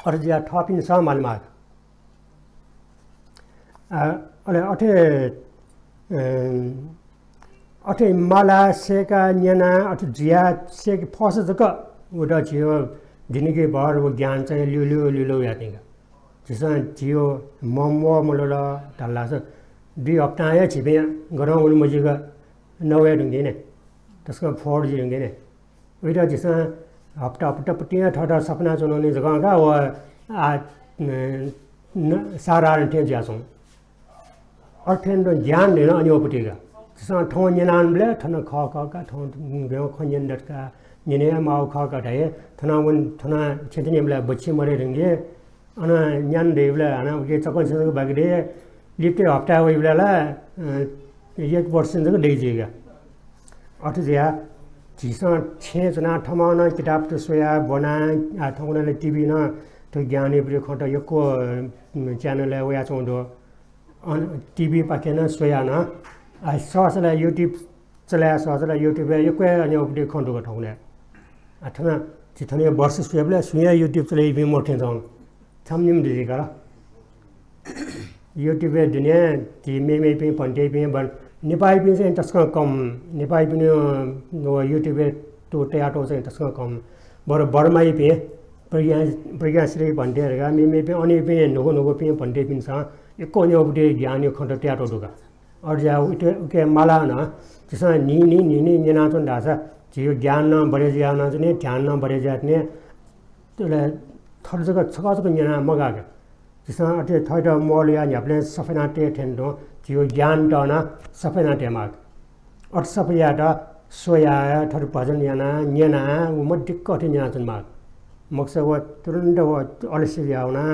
अरे जिया थपिन स मालमाग अले अठे माला सेका न्यना अठे जिया सेक फस जक उडा जियो दिनके भर वो ज्ञान चाहिँ लियो यातिगा जिसा जियो ममो मलोला तल्ला छ 2 हप्ता या छिबे गरौ उल मजिगा नवे ढुङ्गे ने त्यसको फोड जिङ्गे ने उइरा जिसा हप्ता पटिया ठटा सपना चुनाउने जगह वो सारा थे ज्यासौँ अर्थेन्डो ज्ञान लिन अनि ओपटिगा जिसा ठौ न्यान ब्ले ठन ख ख का ठौ गयो खन्यन डटका 니네 마우 카가다에 터나원 터나 첸티님라 버치 머리는 게 하나 냔 데블라 하나 우리 저건 저거 바기래 리프트 앞다 위블라 एक वर्षको डेजिएगा अथवा झिसँग छेजना ठमाउन किताब त सोया बना आठौँले टिभी न तो ज्ञानी प्रिय खट यको च्यानल वया चौँदो टिभी पाकेन सोया न सहजला युट्युब चलाया सहजला युट्युब यको अनि उपदे खण्डो गठाउने अथवा जिथने वर्ष सोयाबला सुया युट्युब चलाइ बि मोठे जाउँ छमनिम दिएका युट्युब दुनिया तिमे पे पन्टे पे बन नेपाली पनि चाहिँ त्यसको कम नेपाली पनि युट्युब टोटे आटो चाहिँ त्यसको कम बर्माई पे प्रज्ञाश्री भन्टेहरूका मेमे पे अनि पे नुगो पे भन्टे पनि छ एकको अनि उपदे ज्ञान यो खण्ड ट्याटो दुगा अर्जा उके माला न त्यसमा नि नेनाचन ढासा जियो ज्ञान न बढे ज्ञान चाहिँ ध्यान न बढे जाने त्यसलाई थर जग्गा छकाछको नेना मगाके त्यसमा अटे थैट मलिया न्याप्ले सफैनाटे ठेन्डो जियो ज्ञान टना सफैनाटे माग अट सफैयाटा सोया थर भजन याना नेना मड्डिक अटे नेना चन माग मक्स व तुरन्त व अलस्य याउना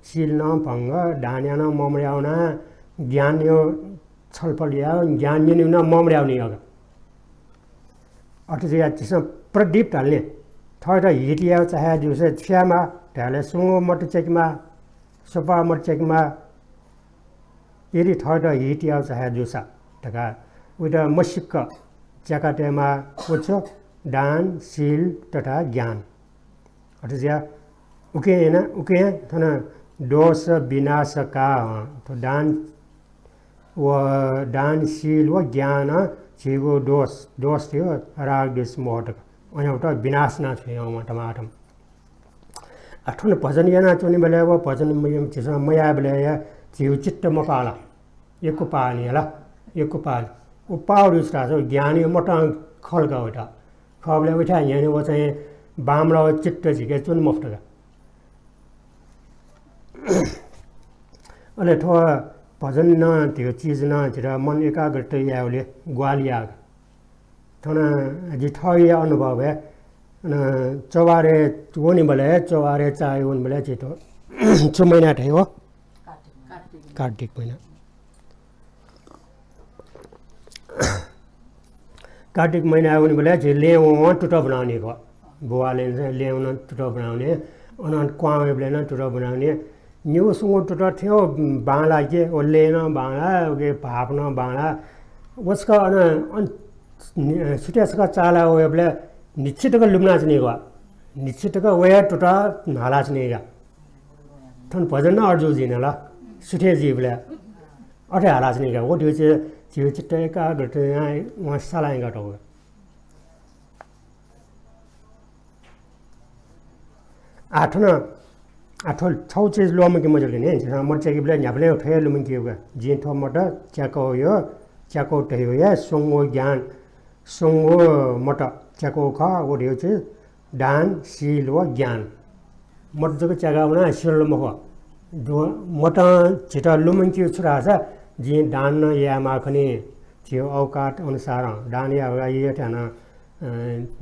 सिल न भंग डान्या न ममर्याउना ज्ञान यो छलफल या ज्ञान नि न ममर्याउने अग अटे या त्यसमा प्रदीप हाल्ने थैट हिटिया चाहे दिउस छ्यामा ढाले सुङो मट चेकमा सोपा मर्चेकमा यदि थर्ड हिटिया चाहे जुसा तका उता मसिक च्याकाटेमा पुछो दान शील तथा ज्ञान अथवा उके थन दोष विनाश का तो दान शील व ज्ञान जीवो दोष थियो राग देश मोहट एउटा विनाश न थियो टमाटम अठन भजन याना चोनी बेला वो भजन चिसा मया बेला या जीव चित्त मपाला एको पानी हला एको पाल ओ पाउरी स्टास ज्ञानी मोटा खलका उठा खबले उठा यानी वो चाहिँ बामरा चित्त झिके चुन मफ्टका अले थो भजन न त्यो चीज न जरा मन एकाग्रता याउले ग्वालिया थना जि थय अनुभव है चौबारे वोनी बले चौबारे चाय वन बले चितो छ महिना ठै हो कार्तिक महिना कार्तिक महिना वनी बले जे लेउ टुटो बनाउने को बुवाले लेउन टुटो बनाउने अन क्वावे बले न टुटो बनाउने न्यू सुङो टुटो थियो बाला के ओले न बाला के भाप न बाला उसका अन सुटेसका चाला हो बले निश्चितका लुम्ना चनेगा निश्चितका वया टुटा नाला चनेगा थन भजन न अर्जु जिनला सुठे जीवले अठे हाला चनेगा वो त्यो चाहिँ जीव चित्त का गटे वहाँ सालाएं गटो आठो छौ चीज लोम के मजले ने मर्चे के बले न्याबले उठे लुम के जिन थो मट च्याको टयो या सोंगो ज्ञान सोंगो मट च्याको खा वो दियो चाहिँ दान शील व ज्ञान मट जको च्यागाउना शील मख दो मट छिटा लुमन के छुरा छ जि दान न या माखने थियो औकात अनुसार दान या ये थाना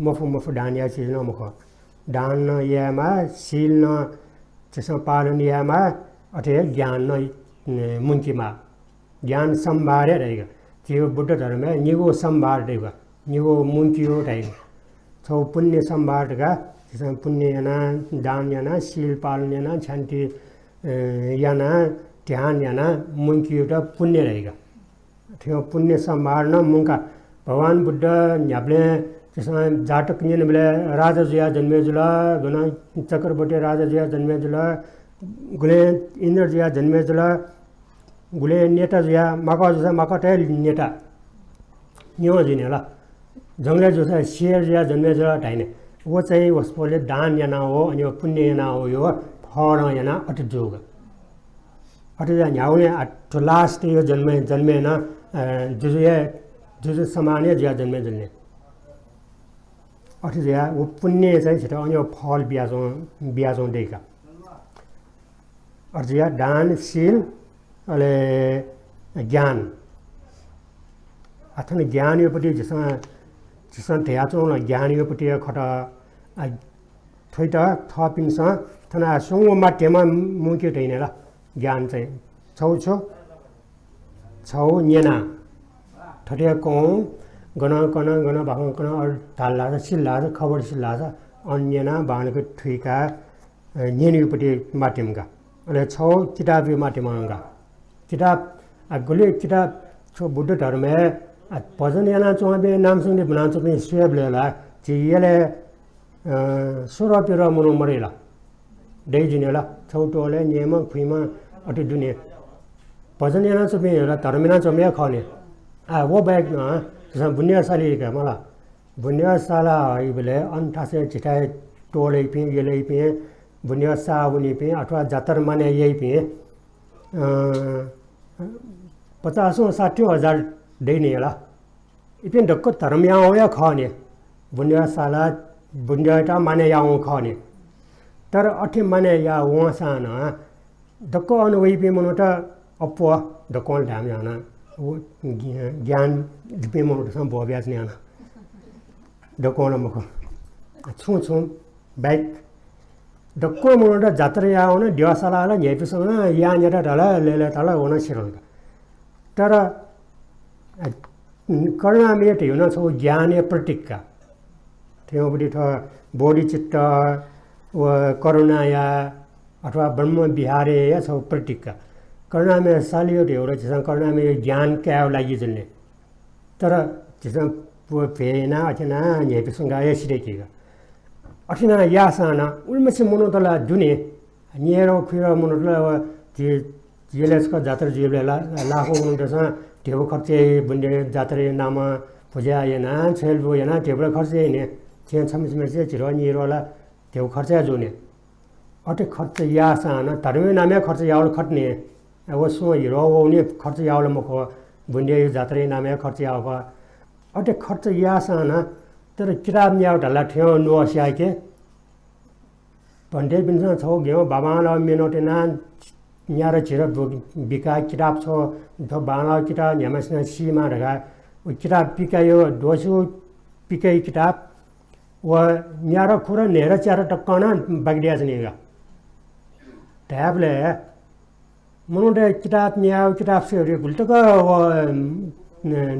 मफु दान या चीज न मख दान न या मा शील न त्यसमा पालन या मा अथे ज्ञान न मुन्कीमा ज्ञान सम्भारे रहेको त्यो बुद्ध धर्म निगो सम्भार देगा निगो मुन्कियो रहेको छौ पुण्य सम्भारका त्यसमा पुण्य याना दान याना शील पालन याना शान्ति याना ध्यान याना मुन्कियो त पुण्य रहेको थियो पुण्य सम्भार न मुंका भगवान बुद्ध न्याप्ले त्यसमा जातक निन बेला राजा जिया जन्मेजुला गुना चक्रवर्ती राजा जिया जन्मेजुला गुले इन्द्र जिया जन्मेजुला गुले नेता जिया माका जसा माका नेता न्यो जिनेला जंगले जसा शेर जिया जन्मेजुला टाइने वो चाहिँ उसले दान याना हो अनि पुण्य याना हो यो फल याना अति जोग अति न्याउने तो लास्ट यो जन्मे न जुजु समान्य जिया जन्मे अथवा या वो पुण्य चाहिँ छिटो अनि फल ब्याजौँ देका अथवा दान शील अले ज्ञान अथवा ज्ञान योपट्टि जसमा 지선 대야종은 갸니요부터 거다 토이다 토핑사 타나 송오마 때만 문게 되네라 갸한테 저우초 저우니나 토리공 거나 방거나 달라서 실라서 커버 실라서 언니나 바는 트위가 니니부터 마팀가 그래 저 기답이 마팀anga 기답 아글레 기답 저 부ද්ධ धर्म에 버전이나 좀에 남성들 문화적인 수업을라 지엘에 수업이라 뭐는 말이라 대진이라 저도래 녀만 귀만 어디 두네 버전이나 좀에라 धर्म이나 좀에 거네 워백나 그래서 분야살이가 말아 분야살아 이블에 안타세 지타에 도레 핀 예레 핀 분야사우니 핀 아트와 자터만에 예이 핀 50,000 되네라. 이편 덕고 धर्मयाओया खाने बुनिया साला बुनिया टा माने याओ खाने तर अठे माने या वसाना 덕고 अन वही पे मनोटा अपो 덕고 धाम याना वो ज्ञान दिपे मनोटा सम बोब्यास ने आना 덕고 न मको छु बैक 덕고 मनोटा जात्रा याओ न दिवासाला नेपिसोना या नेटा डाला लेले ताला ओना छिरंगा तर करुणामेट हुन छ ज्ञाने प्रतीकका त्यौबडी थ बोडी चित्त व करुणाया अथवा ब्रह्म विहारे या छ प्रतीकका करुणामे सालियो एउटा छ करुणामे ज्ञान क्या लागि जन्ने तर त्यसमा फेना अचना नेपिसंगा यसिरेकिगा अठिना यासाना उल्मसे मनोतला दुने निरो खुरा मनोतला जिलेसको जात्रा जिलेला लाखो मनोतसा देव खर्चे bunde जात्रे नाम पूजा येना छेलबो येना देव खर्चे ने चेन छमसमेसे जिरोनीरोला देव खर्चे जोने अटे खर्च यासाना धर्म नामे खर्च यावल खट्ने वो सो हिरो ओने खर्च यावल मको bunde जात्रे नामे खर्च यावका अटे खर्च यासाना तर किताब न्याउ ढला ठ्यो नोस्याके भन्दै बिन्छ छौ गेउ बाबाला मेनोटेना न्यारा छिरा बिका किताब छ द बाना किताब न्यामसना सीमा रगा उ किताब बिकायो दोसो बिकाई किताब व न्यारा खुरा नेरा चारा टक्काना बगडिया जनेगा ट्याबले मनुडे किताब न्याउ किताब से रे गुल्टका व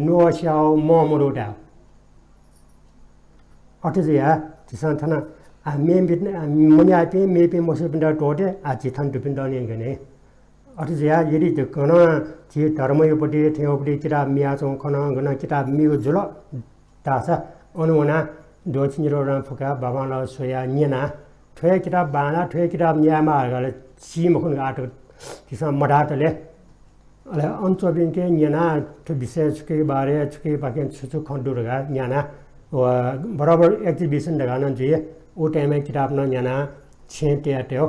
नो स्याउ मोमरोडा अटेजिया तिसान थाना आ मेबिन मन्या पे मेपे मोसबिन्दा टोटे आ जिथान दुबिन्दा नेगने अटेजिया यदि त कना जे धर्मयोपटि थेयोपटि किताब मियाचों कना गना किताब मियो जुल तासा अनुना दोचिरो रा फका बाबाला सोया न्यना थ्वे किताब बाना थ्वे किताब न्यामा गले सिमखुन आट तिसा मडातले अले अन्तबिनके न्यना त विशेष के बारे छके बाकेन छुछु खण्डुरगा न्याना व बराबर एक्जिबिसन लगाना जे ओ टाइममा किताब न न्याना छेट्याट्यो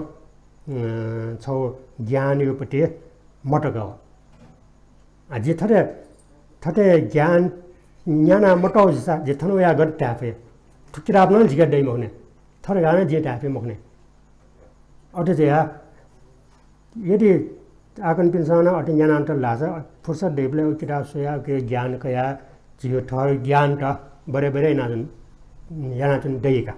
छौ ज्ञान योपटि मटगाव अझै थटे ज्ञान न्याना मटाउ जिसा जिथनो या गट ट्याफे किताब न जिगा दै मखने थर गाना जे ट्याफे मखने अटे जया यदि आकन पिनसाना अटे न्याना त लाजा फुर्सत देबले किताब सोया के ज्ञान कया जियो थर ज्ञान त बरे बरे नाजन याना तुन दैका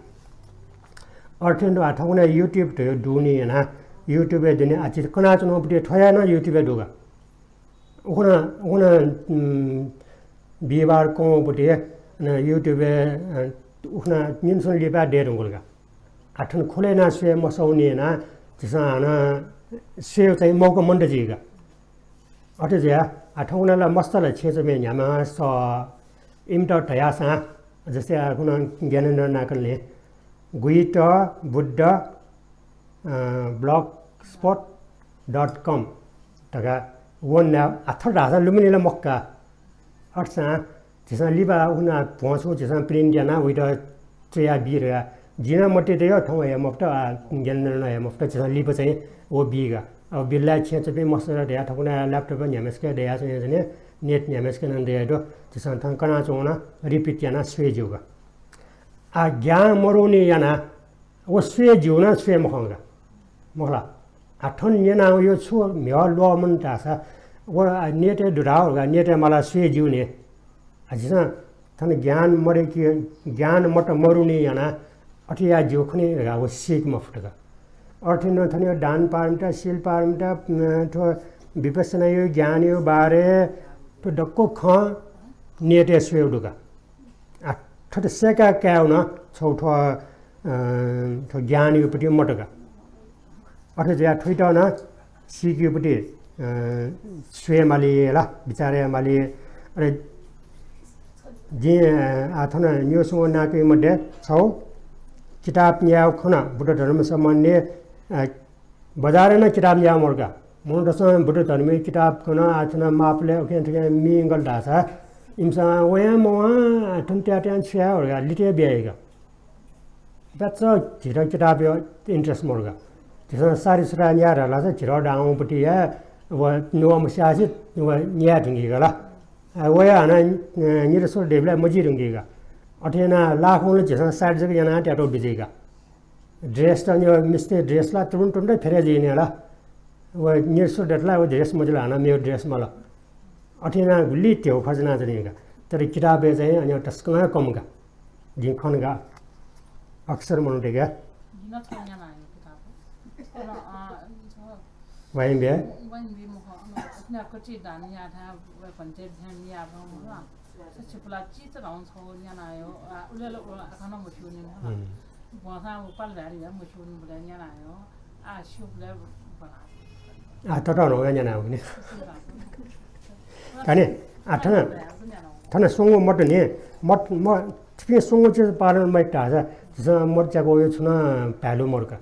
अर्थेन्डो आठौना युट्युब त दुनी ना युट्युबे दिने आछि कना चनो पटे ठया न युट्युबे दोगा उखना बिबार को पटे न युट्युबे उखना निनसन लिबा डेरंगलगा आठन खोलेना से मसौनी ना जिसाना से चाहिँ मौका मण्डजीगा अटे जया आठौनाला मस्तला छेजमे न्यामा स इमट ठयासा जस्तै आखुना ज्ञानेन्द्र नाकलले गुइट बुद्ध blogspot.com तगा वन्ना अथर राजा लुमिनेला मक्का अट्सा जिसा लिबा उना पहुँचो जिसा प्रिन्ट जाना उइट चया बिरगा जिना मटे देयो थौ या मफ्ता ज्ञानेन्द्र या मफ्ता जिसा लिबा चाहिँ ओ बिगा अब बिल्ला छे चाहिँ मसरा देया थकुना ल्यापटप न्यामेसके देया चाहिँ जने नेट न्यामेसके नन देया दो जिसा थं कना चोना रिपिट याना स्वेजुगा आ ज्ञान मरोनी याना वो स्वे जीवना स्वे मखंगा मखला आठन नेना यो छु म्या लोमन तासा वो नेटे दुराओगा नेटे मला स्वे जीवने अजिसा थाने ज्ञान मट मरुनी याना अठिया जोखने वो सीख मफटगा अठिनो थाने दान पारमिता शील पारमिता तो विपස්සना यो ज्ञान यो बारे तो डक्को ख नेटे स्वेडुगा आ ठट सेका क्याउन छौठो तो ज्ञान यो पटि मटगा अठे ज्या ठुइटा न सिक्यो पटि स्वे माली ला बिचारे माली अरे जे आथन न्योसो नाके मध्ये छौ किताब न्याउ खना बुद्ध धर्म सम्बन्धी बजार न किताब न्याउ मर्गा mon da san buddha dharmi kitab kuna achana maple okay to mi ngal da sa imsa waya mo tun ta tan chya or ga lite biega that's a jira kitab yo interest morga jisa sari sura nya ra la sa jira da ang puti ya wa no ma sha si wa nya thing ga la waya na ni so de bla mo ji ding ga athena la khong le jisa sari jega yana ta do bi ga dress ta yo mistake dress la tun tun da phere ji ne la वो निरसो डटला वो dress मजला आना मेरो dress मला अठेना गुल्ली त्यो खजना जनेगा तर किताबे चाहिँ अनि टस्कमा कमगा जिखनगा अक्षर मनटेगा जिना छanya na kitab वाइन बे mo na ko chi dan ya tha wa pante dhyan ya ba mo la sa chipla chi ta dong cho nya na yo ule lo kana mo chu ni ha bo sa mo pal da ri ya mo chu ni bla nya na yo shu bla ba 아따라로 왜냐나 오니 아니 타나 송고 못더니 뭐 특히 송고 저 바를 뭐 따자 저 못자고 요츠나 발로 모르까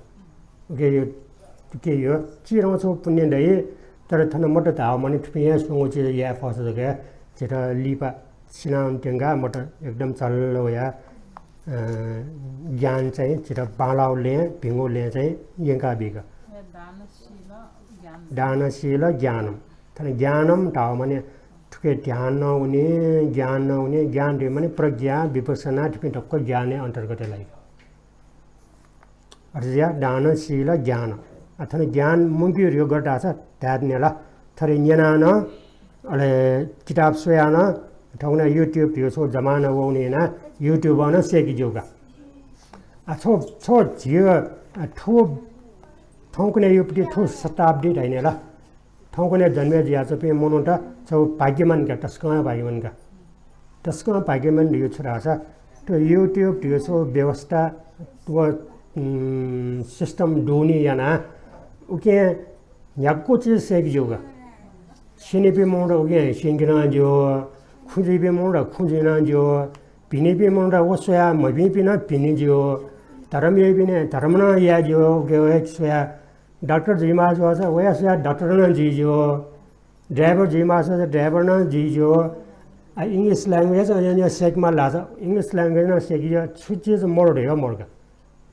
이게 요 지롱소 분인데 तर थाना motor ता मने ठुपिया सुंगो चे या फस जगे जेटा लिपा सिनाम टेंगा motor एकदम चल्लो या ज्ञान चाहिँ जेटा बालाउले भिंगोले चाहिँ यंका बिगा दानशील ज्ञानम थाना ज्ञानम ता मने ठुके ध्यान नहुने ज्ञान नहुने ज्ञान रे मने प्रज्ञा विपස්සना ठुके टक्क ज्ञान अन्तर्गत लाई अर्या दानशील ज्ञान अथवा ज्ञान मुंगी रियो गर्दा छ त्यानेला थरे न्याना न अले किताब सोयाना ठौना युट्युब थियो सो जमाना वउने ना युट्युब न सेकी जोगा आ छो जियो ठो ठौकने युपति ठो शताब्दी दैनेला ठौकने जन्मे जिया छ पे मोनोटा छौ भाग्यमान का तस्कमा भाग्यमान दियो छरा छ तो युट्युब थियो सो व्यवस्था वो सिस्टम दोनी याना उके न्याको चीज सेक जोगा शिने पे मोंडा उके शिंगना जो खुजी पे मोंडा खुजिना जो पिने पे मोंडा वसया मबी पे ना पिने जो धर्म ये भी ने धर्मना या जो के एक सोया डॉक्टर जी मा जो है वया सोया डॉक्टर ना जी जो ड्राइवर जी मा से ड्राइवर ना जी जो इंग्लिश लैंग्वेज या सेक मा लासा इंग्लिश लैंग्वेज ना सेक जो छुची से मोड़ देगा मोड़गा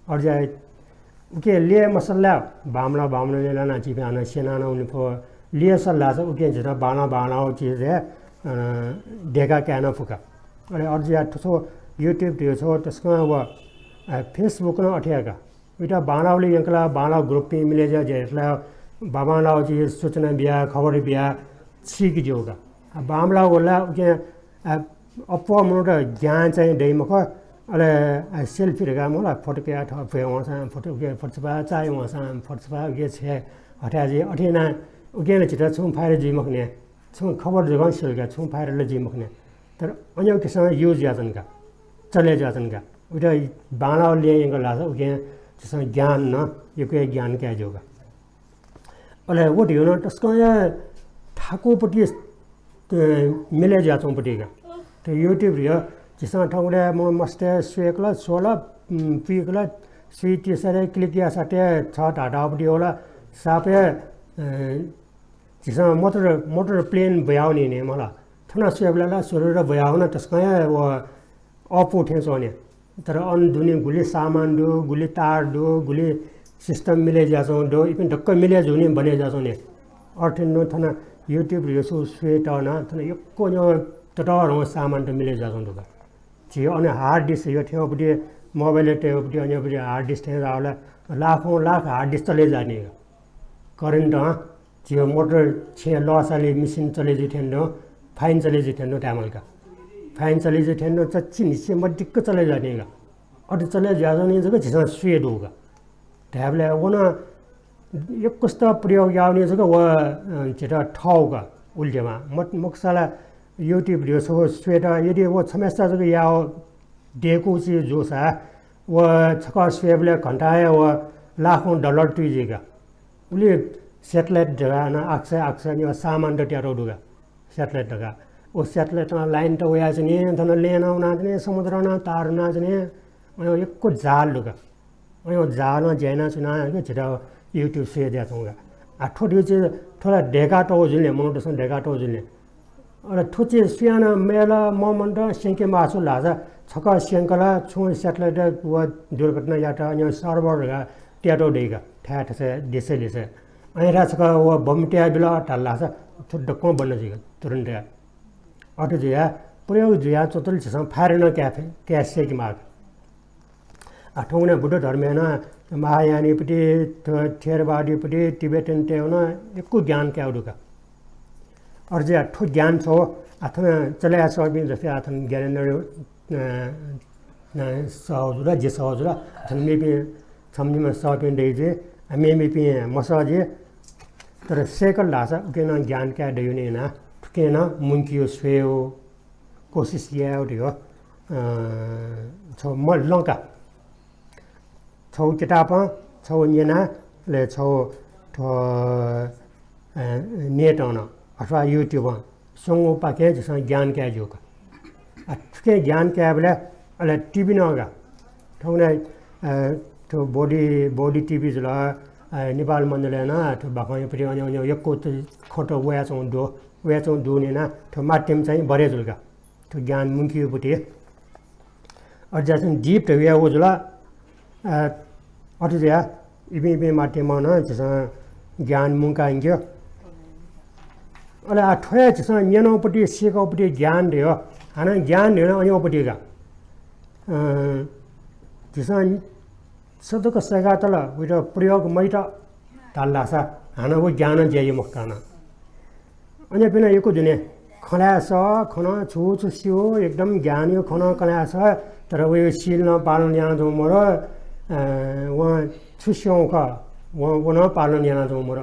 और जाए उके लिए मसला बामला ने लाना ची पे आना सेना ना उन फो लिए सल्ला से उके जरा बाना वो चीज है देखा क्या ना फुका और जाए तो यूट्यूब दियो सो तस्का वो फेसबुक ना अठेगा इटा बानावली यंकला बाना ग्रुप पे मिले जा जेटला बाबाना जी सूचना बिया खबर बिया सीख जोगा बामला वाला उके अपवा मोटा ज्ञान चाहिँ दैमख अले सेल्फी रेगा मोला फोटो के आठ फे वसा फोटो के फटसबा चाय वसा फटसबा के छे हटा जी अठेना उके ने चिता छुम फाइर जी मखने छुम खबर जगन सेलगा छुम फाइर ले जी मखने तर अन्य के समय यूज याजन का चले जाजन का उटा बाना लिए यंग लासा उके जैसे ज्ञान न ये के ज्ञान क्या जोगा अले वो दियो न तस्को या ठाको पटी मिले जातों पटीगा तो यूट्यूब रिया जिसना ठाकुरे मो मस्ते स्वेकला सोला पीकला स्वीट सरे क्लिक या सटे छ टाटा पटी होला सापे जिसना मोटर प्लेन बयाउने ने मला थना स्वेबला सोरेर बयाउन तस्काया वो अप उठे सोने तर अन दुनी गुली सामान दो गुली तार दो गुली सिस्टम मिले जासो दो इपन ढक्क मिले जुनी बने जासो ने अठनो थना यूट्यूब रिसो स्वेट ना थना यक्को न्यो तटारो सामान त मिले जासो दो जी अनि हार्ड डिस्क यो थियो बडी मोबाइल टेओ बडी अनि बडी हार्ड डिस्क थियो होला लाखौं लाख हार्ड डिस्क चले जाने करेन्ट जी मोटर छे लसाले मसिन चले जिथेन फाइन चले जिथेन ट्यामलका फाइन चले जे ठेन चच्ची निसे मड्डिक चले जानेगा अट चले जाने जगह जिसा स्वेड होगा ट्याबले वना एक कस्ता प्रयोग याउने जगह व चिटा ठाउगा उल्टेमा मक्साला युट्युब भिडियो सो स्वेड यदि वो समस्या जगह याओ डेको ची जोसा व छका स्वेबले घन्टाए व लाखौं डलर तुइजेगा उले सेटेलाइट जगह ना अक्सर नि सामान द ट्यारो दुगा सेटेलाइट जगह ओ सेटेलाइट लाइन त वया जने धन लेन आउना जने समुद्र ना तार ना जने एकको जाल दुगा यो जाल ना जेना सुना के छिटा युट्युब से दिया छौगा आ ठोडी चाहिँ थोडा ढेका टोजुले मोटोसन ढेका टोजुले अरे ठुचे सियाना मेला मोमन्ट सेंके मासु लाजा छका सेंकला छु सेटेलाइट व दुर्घटना याटा अनि सर्भर गा ट्याटो देगा ठ्याट से देसे देसे अनि राछका व बमट्या बिला टल्लासा थुड्डको बन्न जिगा तुरन्त अटो जिया प्रयोग जिया चोतल छम फारेन क्याफे क्यासे कि माग आठौने बुद्ध धर्मेना महायानीपट्टि थेरवादीपट्टि टिबेटन टेउन एकको ज्ञान क्या उडुका अर्जे ठो ज्ञान छ अथवा चल्या सबिन जस्तै अथन ज्ञानेन्द्र सहजुरा जे सहजुरा छन्मेपि छम्निमा सबिन देजे मेमेपि मसाजे तर सेकल लासा केन ज्ञान क्या दयुने ना केन मुन्कियो स्वेओ कोशिश याउ दियो छ म लंका छौ किताब छौ नेना ले छौ थो नेट अन अथवा युट्युब संगो पाके जसा ज्ञान क्या जोका अथके ज्ञान क्या बेला अले टिभी नगा ठौने तो बॉडी टिभी जला नेपाल मण्डले ना तो बाखय पनि अनि एकको खोटो वेचौ दो नेना तो माध्यम चाहिँ बरे जुलगा तो ज्ञान मुन्कियो पुटे अझै डीप त वे उजला अटुया इबे माध्यममा न जसा ज्ञान मुंकाइन्ग्यो अले आठया जसा न्यानोपट्टि सेकोपट्टि ज्ञान दियो हाना ज्ञान दियो अन्योपट्टिगा जसा सदक सगा तल उयो प्रयोग मैट तल्लासा हाना वो ज्ञान जेय मक्काना अनि पिन एको दिने खलास खन छु सियो एकदम ज्ञान यो खन कलास तर उयो सिल न पालन यहाँ जो मर वहाँ छुस्यों का वो न पालन याना जो मर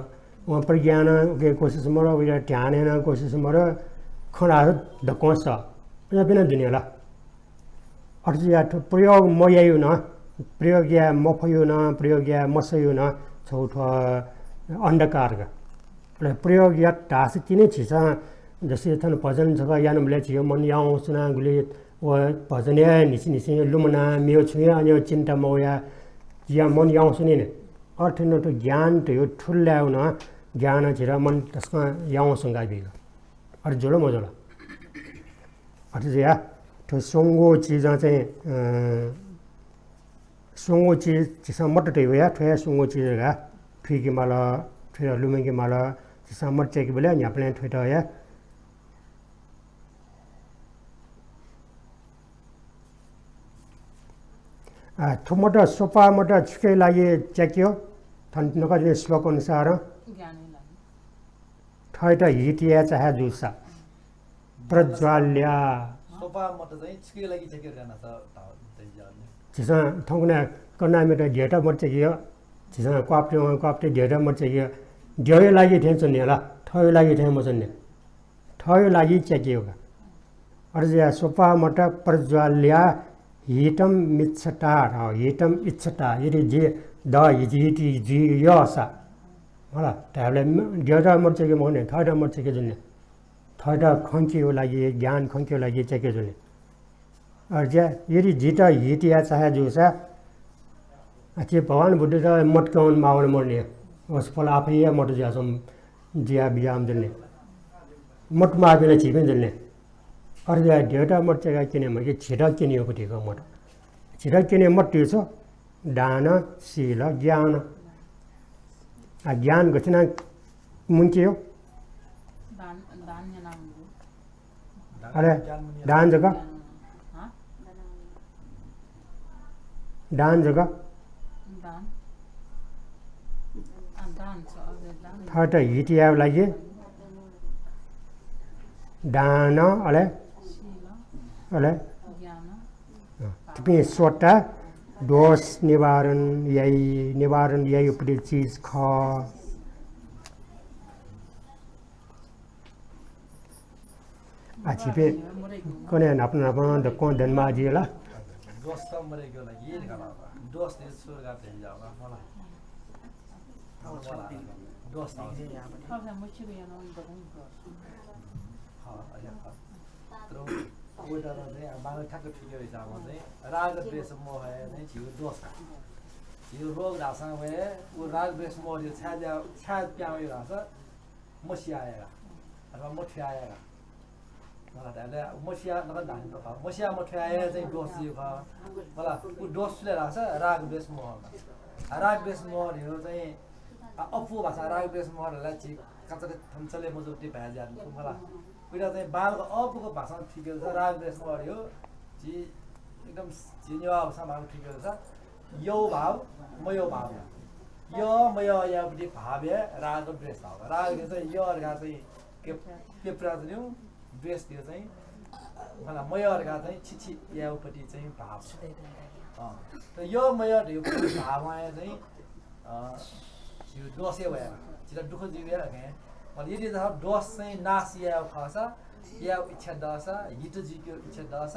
वहाँ प्रज्ञान के कोशिश मर उयो ध्यान ना कोशिश मर खड़ा धकोस या बिना दुनिया ला अर्थ या प्रयोग मयायु न प्रयोग या मफयु न प्रयोग या मसयु न छौठ अंधकार का प्रयोग या तास किने छिसा जैसे थन भजन जगह यान मले छियो मन याउ सुना गुले व भजन या निसी लुमना मियो छुया अनि चिन्ता मोया या मन याउ सुने ने अर्थ न तो ज्ञान तो यो ठुल्याउ न ज्ञान छिरा मन त्यसमा याउ संगा बिगा अर जोलो मजोला अर्थ या तो सोंगो चीज चाहिँ सोंगो चीज जिसा मट तो या ठया सोंगो चीज गा फिकी माला ठया लुमेकी माला जिसा मट चेक बेला यहाँ प्लान ठया या थुमटा सोपा मटा छुके लागि चेक्यो थन नका श्लोक अनुसार ठैटा हिटिया चाहे जुसा प्रज्वाल्या सोपा मटा चाहिँ छुके लागि चेक्यो गर्न त जिसा थंगना कना मेटा डेटा मट चेक्यो जिसा क्वाप्टे डेटा मट चेक्यो डेयो लागि टेन्सन नेला ठयो लागि टेन्सन मसन्ने ठयो लागि चेक्यो अर्जिया सोपा मटा प्रज्वाल्या हिटम मिच्छटा हिटम इच्छटा यदि जे द हिटी जी यसा होला त्यसले डेटा मर्छ के मने थर्ड मर्छ के जुने थर्ड खंकियो लागि ज्ञान खंकियो लागि चेके जुने अर्जे यदि जिता हिटिया चाहे जुसा अचे भगवान बुद्ध त मटकाउन मावन मर्ने होस फल आफै मट ज्यासम जिया बियाम जुने मट माबिले छिबे जुने अर्जे डेटा मर्छ के किने मगे छिरा किनियो पटिको मट छिरा किने मट छ दान शील ज्ञान ज्ञान गछना मुन्कियो दान याना अरे दान जगह दान जगह दान छ दान थर्ड हिटिया लागि दान अले अले ज्ञान तिमी सोटा दोष निवारण यही उपरी चीज ख आचिपे कोने नापन द कोन दनमा जिला दोष त मरेको लागि यही निकाला दोष दे स्वर्ग थे जाओ मलाई दोष आउँछ हौला मुचिबे यानो बदन अहिले तर उता चाहिँ बाँगे ठ्याक्क ठिकै हिसाबमा चाहिँ राग द्वेष मोह चाहिँ झिउ दोष झिउ रोग रासा भए वो राग द्वेष मोह जो छाया प्याउ रासा मसिया आएगा अथवा मुठ्ठी आएगा मलाई त मसिया नगद धान त मसिया मुठ्ठी आए चाहिँ दोष जिउ ख मलाई ऊ दोषले राख्छ राग द्वेष मोह राग द्वेष मोहहरू चाहिँ अप्पु भाषा राग द्वेष मोहहरूलाई चाहिँ कचरे थम्चले मजुटी भए जानु मलाई उता चाहिँ बालको अपुको भाषामा ठिकै छ राग द्वेषमा अड्यो जी एकदम झिन्यो भाषामा ठिकै छ यो भाव मयो भाव यो मयो यहाँपट्टि भाव्य राग द्वेष भाव रागले चाहिँ यो अर्का चाहिँ के प्रार्थन्यौ द्वेष दियो चाहिँ मलाई मयो अर्का चाहिँ छिछि यापट्टि चाहिँ भाव छ यो मयो भाव आए चाहिँ यो दोषै भयो जिल्ला दुःख जिउया यदि दोष चाहिँ नाश या खस या इच्छा दस हिट जिक्यो इच्छा दस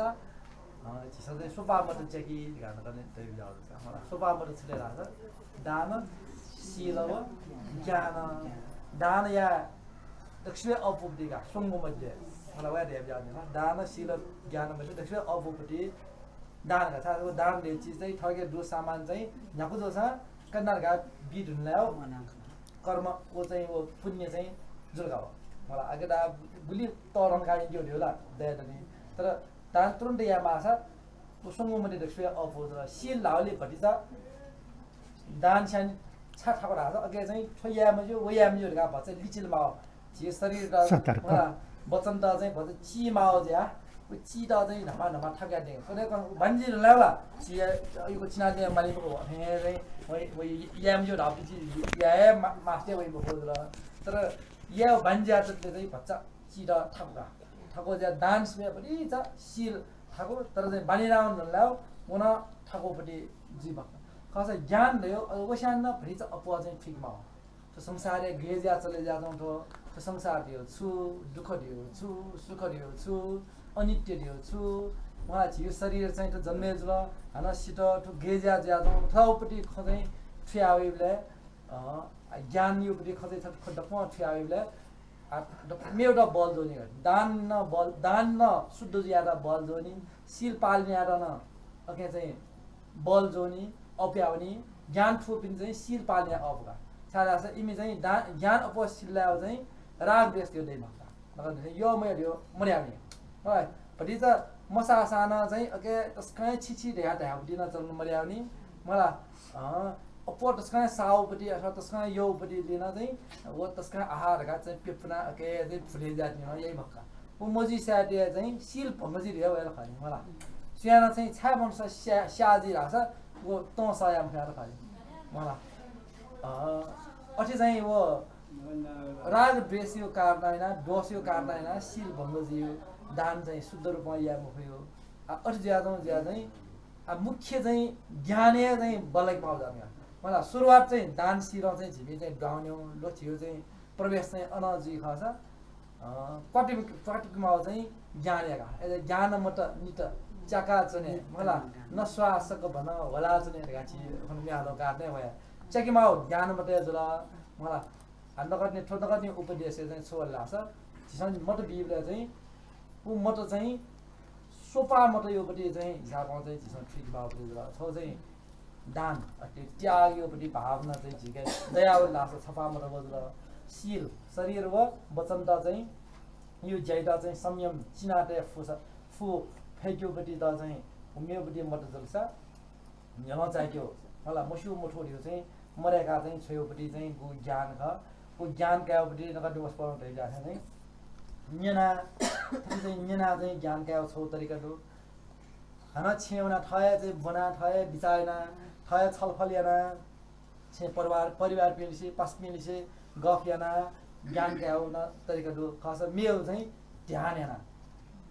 सधैँ सोपाबाट चेकी घान गर्ने तरिका जाउँछ मलाई सोपाबाट छिले राख्छ दान शील ज्ञान दान या दक्षिण अपुपट्टिका सुङ्गो मध्ये मलाई वाया हेप जाँदैन दान शील ज्ञान मध्ये दक्षिण अपुपट्टि दान गर्छ दान दिए चिज चाहिँ ठगे दो सामान चाहिँ झ्याकु जो छ कन्नारका बिट हुन्लायो कर्म वो चाहिँ वो पुण्य चाहिँ जुर्गाव मलाई अघि त गुली तरन गाडिन्थ्यो होला दयादनी तर दान तुरुन्तै यहाँ माछा सुङ्गो मध्ये दक्षिण अपोज र सिल लाउले भटी छ दान सान छा ठाको राख्छ अघि चाहिँ छोयामा जो वयामा जो गा भन्छ लिचिल माओ जे शरीर र वचन त चाहिँ भन्छ ची माओ ज्या ची त चाहिँ ढमा ढमा ठग्या दिएको कुनै भन्जी लाउला ची यो चिना दे मालिको हे चाहिँ वइ याम जो ढापी ची या मास्टे वइ बोल तर या भन्जा चाहिँ भच्चा ची त ठग्गा ठगो ज्या डान्स में पनि छ सिल ठगो तर चाहिँ बानिराउन लाउ उना ठगोपट्टि जीव कसै ज्ञान दियो ओसान भरि चाहिँ अपवा चाहिँ ठिकमा हो त्यो संसार गेज्या चले जाँदो त्यो संसार दियो छु दुःख दियो छु सुख दियो छु अनित्य दियो छु उहाँ यो शरीर चाहिँ त्यो जन्मेज ल हैन सिट त्यो गेज्या ज्यादो थौपट्टि खदै ठ्यावेले ज्ञान योपट्टि खदै छ खड्डप ठ्यावेले एउटा बल जोनी दान न बल दान न शुद्ध ज्यादा बल जोनी सिल पाल्ने यादा न अके चाहिँ बल जोनी अप्याउने ज्ञान थोपिन चाहिँ सिल पाल्ने अपका सारा छ इमी चाहिँ ज्ञान अपसिल्लाउ चाहिँ राग देश त्यो दै भक्ता मतलब यो मेरो मर्याउने है भटी त मसा साना चाहिँ अके तस्कै छिछि ढ्या ढ्या दिन चल्नु मर्याउने मलाई अप्पो तस्कै साउपट्टि अथवा तस्कै योपट्टि लिन चाहिँ वो तस्कै आहारका चाहिँ पेपना अके चाहिँ फुले जाति हो यही भक्का उ मजी स्याटे चाहिँ सिल भमजी ढ्या भएर खाने मलाई स्याना चाहिँ छा वंश स्याजी राछ वो तो सायाम खाएर खाने मलाई अझै चाहिँ वो राग द्वेषियो कार्दैन दोषियो कार्दैन सिल भङ्गजियो दान चाहिँ शुद्ध रूपमा या मुखयो अझ ज्यादा मुख्य चाहिँ ज्ञाने चाहिँ बलक पाउँदैन मलाई सुरुवात चाहिँ दान सिर चाहिँ झिमी चाहिँ डाउन्यो लोछियो चाहिँ प्रवेश चाहिँ अनजी खस कटिकमा चाहिँ ज्ञानेका ज्ञान मत नित चाका चने मलाई नश्वासक भन होला चने गाछि म्यालो काट्ने भए चेकिमा ज्ञान मात्रै जुल मलाई नगर्ने नगर्ने उपदेश चाहिँ सोल लाग्छ झिसन मत बिबले चाहिँ ऊ मत चाहिँ सोपा मत योपट्टि चाहिँ हिसाबमा चाहिँ झिसन ठिक भावपट्टि जुल छौ चाहिँ दान त्याग योपट्टि भावना चाहिँ झिके दयावल लाग्छ छपा मत बजुल शील शरीर व वचन त चाहिँ यो ज्याइटा चाहिँ संयम चिनाटे फु फेक्योपट्टि त चाहिँ हुम्योपट्टि मत जल्छ यहाँ चाहियो मलाई मस्यु मुठोडियो चाहिँ मरेका चाहिँ छोयोपट्टि चाहिँ गु ज्ञान ख को ज्ञान कायोपट्टि नगद दिवस पढाउन जान्छ चाहिँ न्यना चाहिँ ज्ञान कायो छौ तरिका दो हना छेउना ठय चाहिँ बना ठय बिचाइना ठय छलफल याना छे परिवार पिलिसे पास पिलिसे गफ याना ज्ञान कायो न तरिका दो खास मेउ चाहिँ ध्यान याना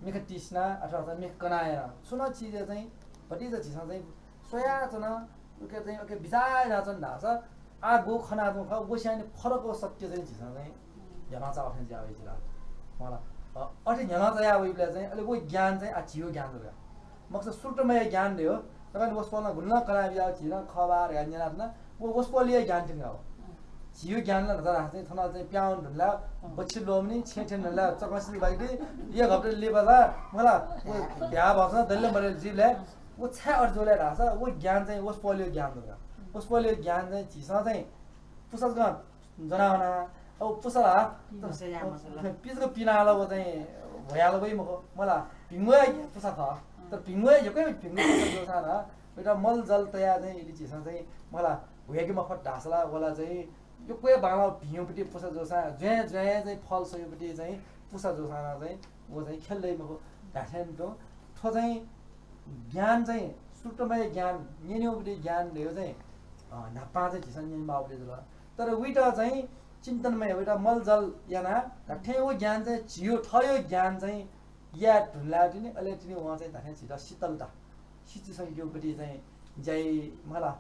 मेक टिस्ना अथवा चाहिँ मेक कनाएर सुन चिज चाहिँ भटिज झिसा चाहिँ सोया चन उके चाहिँ ओके बिजाय राचन धाछ आ गो खना दु ख गोस्यानी फरक सत्य चाहिँ झिसा चाहिँ यहाँ चाहिँ आफै जावे जिरा मलाई अठे यहाँ चाहिँ आवेले चाहिँ अहिले वो ज्ञान चाहिँ आ जियो ज्ञान दगा मक्सद सुटमय ज्ञान दियो तपाईले वस्तुमा गुल्न करा बिया झिरा खबार गान्याना वो वस्तुले ज्ञान थिंगा हो जियो ज्ञान ल नजर चाहिँ थना चाहिँ प्याउन ढुल्ला बच्ची लोमनी छेठेन ढुल्ला चकसी बाइदे ये घप्टे लेबला मला भ्या भन्छ दल्ले मरे जीवले वो छ अर्जोले राछ वो ज्ञान चाहिँ वस पोलियो ज्ञान दगा वस पोलियो ज्ञान चाहिँ झिसा चाहिँ पुसक जनावना अब पुसला पिसको पिनाला वो चाहिँ भयालो गई मको मला पिंगवे पुसा था तर पिंगवे यकै पिंगवे जो छ न बेटा मल जल तया चाहिँ इली झिसा चाहिँ मला भएकी मफत ढासला वाला चाहिँ यो कोही बाला भिउँपट्टि पुसा जोसा ज्या चाहिँ फल सयोपट्टि चाहिँ पुसा जोसामा चाहिँ वो चाहिँ खेल्दै मको ढाठ्यान तो ठो चाहिँ ज्ञान चाहिँ सुटमय ज्ञान नेन्योपट्टि ज्ञान लियो चाहिँ नापा चाहिँ झिसन नेन बाउले जला तर उइटा चाहिँ चिन्तनमय उइटा मल जल याना ढाठ्यान वो ज्ञान चाहिँ जियो ठयो ज्ञान चाहिँ या ढुल्ला दिने अहिले दिने उहाँ चाहिँ ढाठ्यान छिटा शीतलता शीतसंयोपट्टि चाहिँ जय मला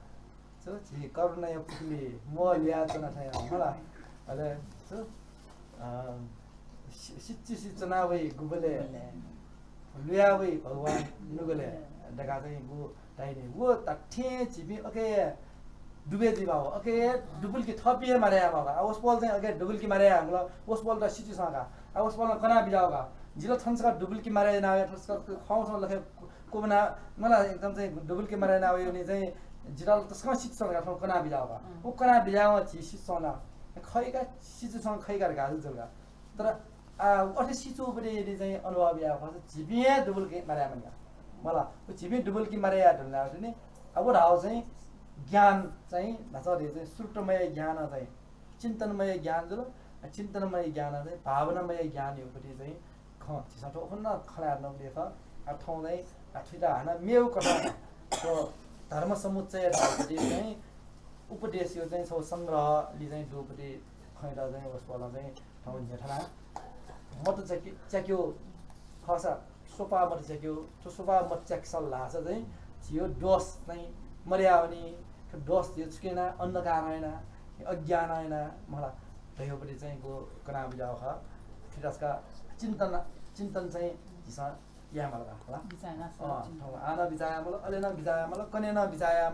so ji karuna ya pukli mo liya chana thaya mala ale so shichi chana wei gubale liya wei bhagwan nugale daga chai gu dai ni wo ta the ji bi okay dube ji ba okay dubul ki thapie maraya ba a os pol chai okay dubul ki maraya mala os pol da shichi sanga a os pol kana bijaoga jilo thonska dubul ki maraya na thonska khausma lakhe कोबना मलाई एकदम चाहिँ double के मारे ना यो नि चाहिँ जिराल त सँग सिचसँग आफ्नो कना बिजावा ओ कना बिजावा छि सिचसँग खैका सिचसँग खैका गाजु जगा तर अठे सिचो बरे नि चाहिँ अनुभव या भन्छ जिबिया डबल के मारे मन्या मलाई ओ जिबि डबल के मारे या ढल्ला नि अब राव चाहिँ ज्ञान चाहिँ नचरे चाहिँ सुटमय ज्ञान चाहिँ चिन्तनमय ज्ञान जो चिन्तनमय ज्ञान चाहिँ भावनामय ज्ञान यो पनि चाहिँ ख छिसटो हुन्न खला नलेख आ ठाउँदै आठिरा हाना मेउ कथा तो धर्म समुच्चय राजपति चाहिँ उपदेश यो चाहिँ सो संग्रह लि चाहिँ दुपति खैरा चाहिँ वस्तुला चाहिँ ठाउँ जेठना मत चक्यो खसा सोपा मत चक्यो तो सोपा मत चक्सल लाछ चाहिँ जियो दोष चाहिँ मर्या पनि दोष यो छुकेना अन्धकार हैन अज्ञान हैन मलाई तयोपति चाहिँ गो कना बिजाउ ख फिरसका चिन्तन चाहिँ हिसा या मला होला आना बिचाया मला अलेना बिचाया मला कनेना बिचाया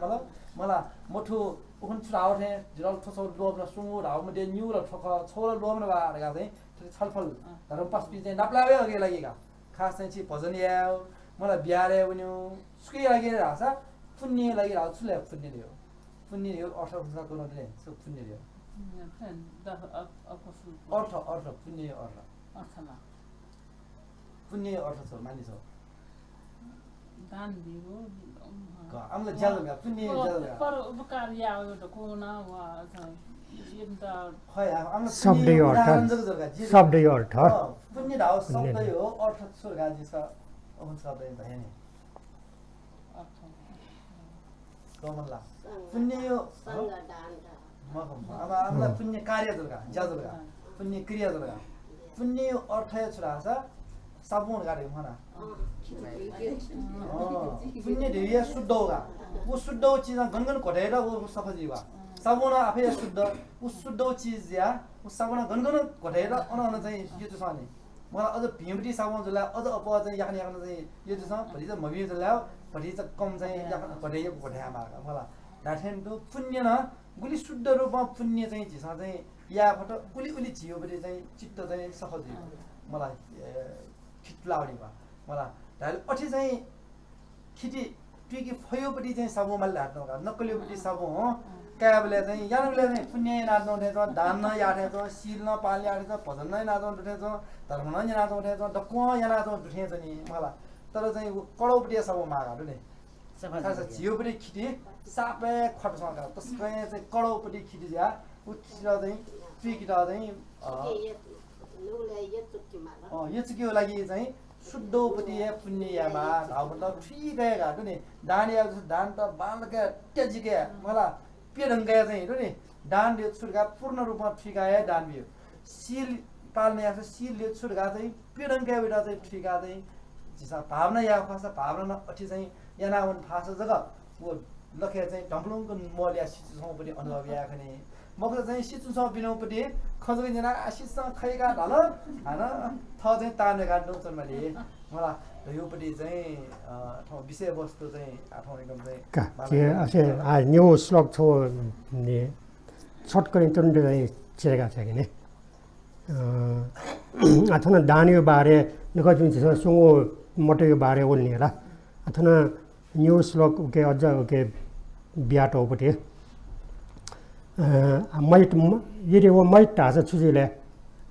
मला मोठो उखन छुराउ थे जिरल थसो लोब न सुङु राउ मते न्यु र ठख छोरा लोब न बा गा चाहिँ छलफल धर्म पस्पि चाहिँ नपलावे अगे लागेगा खास चाहिँ छि भजन याउ मला बिहारे उन्यु सुकै लागि रासा पुण्य लागि राउ छुले पुण्य यो अर्थ हुन्छ गर्न दिने सो पुण्य यो अर्थ पुण्य अर्थमा पुण्य अर्थ छ मानिस हो दान दियो आमले ज्यादा पुण्य ज्यादा पर उपकार या यो कोना वा शब्द अर्थ पुण्य राव शब्द हो अर्थ स्वर्ग जिसका हुन्छ शब्द है नि कमला पुण्य यो अब आमला पुण्य कार्य जगा ज्यादा पुण्य क्रिया जगा पुण्य अर्थ छुरा छ साबुन गाडी मना पुण्य देविया शुद्ध होगा वो शुद्ध चीज गनगन घटेर वो सफा जीवा साबुन आफै शुद्ध वो शुद्ध चीज या वो साबुन गनगन घटेर अन चाहिँ यो चाहिँ छ नि मलाई अझ भिमटी साबुन जला अझ अप चाहिँ याक्ने चाहिँ यो चाहिँ छ भरि चाहिँ मबि जला भरि चाहिँ कम चाहिँ घटेको घटामा मलाई दाठेन तो पुण्य न गुली शुद्ध रूपमा पुण्य चाहिँ झिसा चाहिँ या फट उली झियोपट्टि चाहिँ चित्त चाहिँ सफा जीव मलाई खिटलाउने भयो मलाई ढाल अठी चाहिँ खिटी टुकी फयोपट्टि चाहिँ साबु मैले हाट्नु नक्कलीपट्टि साबु हो क्याबले चाहिँ यानले चाहिँ पुण्य नाच्नु उठेछ दान न याठेछ सिल न पाल्ने आठेछ भजन नै नाच्नु उठेछ धर्म नै नाच्नु उठेछ डक्क यहाँ नाच्नु उठेछ नि मलाई तर चाहिँ कडौपट्टि साबु मागाहरू नि झियोपट्टि खिटी सापे खटसँग त्यसकै चाहिँ कडौपट्टि खिटी ज्या ऊ खिटेर चाहिँ टुकीटा चाहिँ यो चाहिँ के लागि चाहिँ शुद्धपति पुण्यमा घाउभन्दा ठिकै घाटो नि दान या दान त बालका त्यजिके मलाई पेढङ्गा चाहिँ हेर्नु नि दान यो छुटका पूर्ण रूपमा ठिकाए दान बियो सिल पाल्ने आछ सिल यो छुटका चाहिँ पेढङ्गा बेटा चाहिँ ठिका चाहिँ जिसा भावना या भाषा भावना अठी चाहिँ यानावन भाषा जग्गा वो लखे चाहिँ ढम्पलुङको मल्या सिचुसँगपट्टि अनुभव या खने मको चाहिँ सिचुसँग बिनाउपट्टि खजको जना आशिषसँग खैका ढल हैन थ चाहिँ ताने गाड्नु छ मैले मलाई योपट्टि चाहिँ विषयवस्तु चाहिँ आठौँ एकदम चाहिँ असे न्यू श्लोक छो नि छोटकरी तुरन्त चिरेका छ किने अथवा दानियो बारे नका जुन छ सुङो मटयो बारे ओल्ने होला अथवा न्यू श्लोक के अझ के बियाटो पटे मैट यदि वो मैट तास छुजिले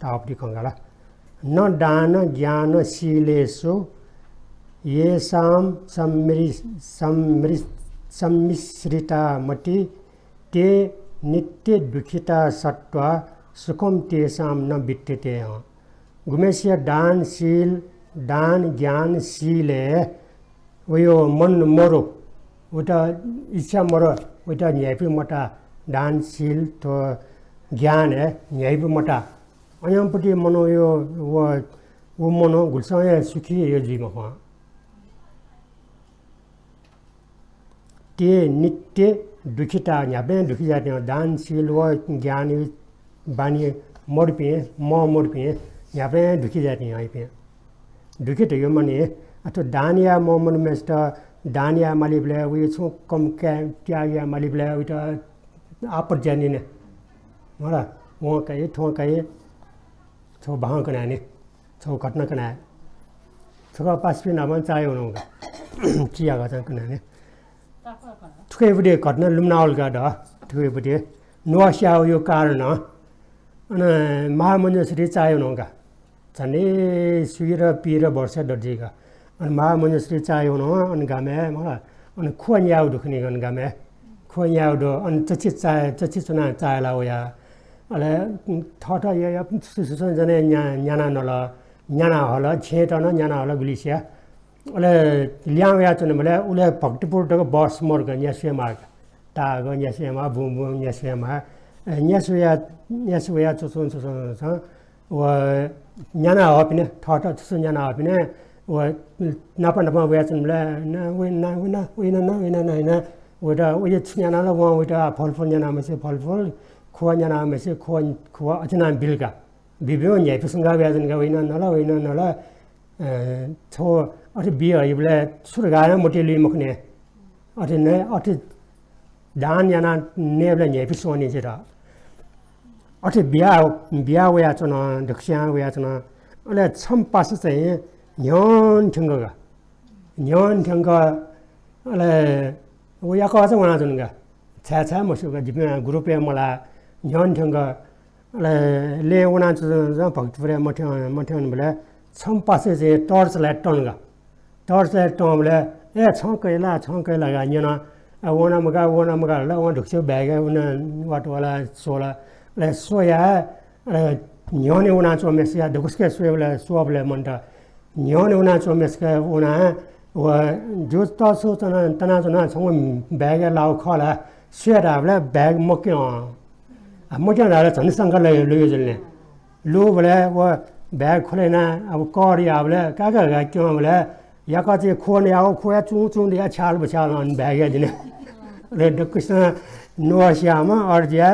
तापडी कंगाला न दान ज्ञान शीलेषु येषां सम्मिश्रिता मति ते नित्य दुखिता सत्वा सुखम तेषां न विद्यते गुमेश्य दान ज्ञान शीले वयो मन मरो उता इच्छा मरो उता न्यायपी मटा दानशील तो ज्ञान है न्यायपी मटा अयमपट्टि मनो यो वो मनो गुल्साय सुखी यो जीव हो ते नित्य दुखिता न्याबे दुखी जाते हैं दानशील व ज्ञान बानी मोड़ पे मोड़ पे न्याबे दुखी जाते हैं आई पे दुखी तो यो मने अतो दानिया मोमन मेस्ट दानिया मालिबले वी छो कम क्या या मालिबले वी तो आपत जानी ने मला वो कहे छो भाग कनाने छो घटना कना छो पास पे नाम चाहिए उनका चिया का कनाने थुके बडे घटना लुमनाल गा द थुके बडे नोसिया यो कारण अन महामन्जश्री चाहिए उनका छने सुइर पिर वर्ष दर्जीका अनि महामन्जश्री चाहिए उन अनि गामे मलाई अनि खुन याउ दुखनी गन गामे खुन याउ दो अनि चछि चुना चायला होया अले थट या सुसन जने न्याना नल न्याना हल छेट न न्याना हल गुलिसिया अले ल्याउ या चुन मले उले भक्तिपुर दग बस मोर गन यासे मार्ग ता ग यासे मा बुम बुम यासे मा यासुया चुसन व न्याना हपिने थट चुसन न्याना हपिने व नापा वया चुनले न वटा उयो न्याना ल व वटा फलफल न्याना मसे फलफल खुवा न्याना मसे खुवा अचना बिलका बिबियो न्यायपुसंगा व्याजन गा होइन नल छो अथे बिया इबले सुरगाया मोटेली मखने अथे ने अथे दान याना नेबले न्यायपुसोनी जेरा अथे बिया वया चुन दक्षिया वया चुन अले छम पास चाहिँ न्यन ठंगा अले वया का चाहिँ वना जुनगा छा मसुगा जिमे ग्रुप मला न्यन ठंगा अले ले वना चाहिँ भक्तपुर मठ्यान बले छम पास चाहिँ टर्च लाइट टनगा टर्च लाइट टनले ए छकैला गा न्यना वना मगा ल व ढुक्से ब्याग उन वाटवाला सोला ले सोया न्योने उना चोमेसिया ढुक्सके सोयले सोबले मनता न्योने उना चोमेसके उना व जो तसो तना छंग ब्याग लाउ खला सेराबले ब्याग मक्यो दाले झन् संगले लयो जल्ने लो बले व ब्याग खोलेना अब करियाबले काका क्योंबले याका चाहिँ खोने आउ खोया चुचु दिया छाल बछाल अन ब्याग दिने ले दकृष्ण नोसियामा अर्जिया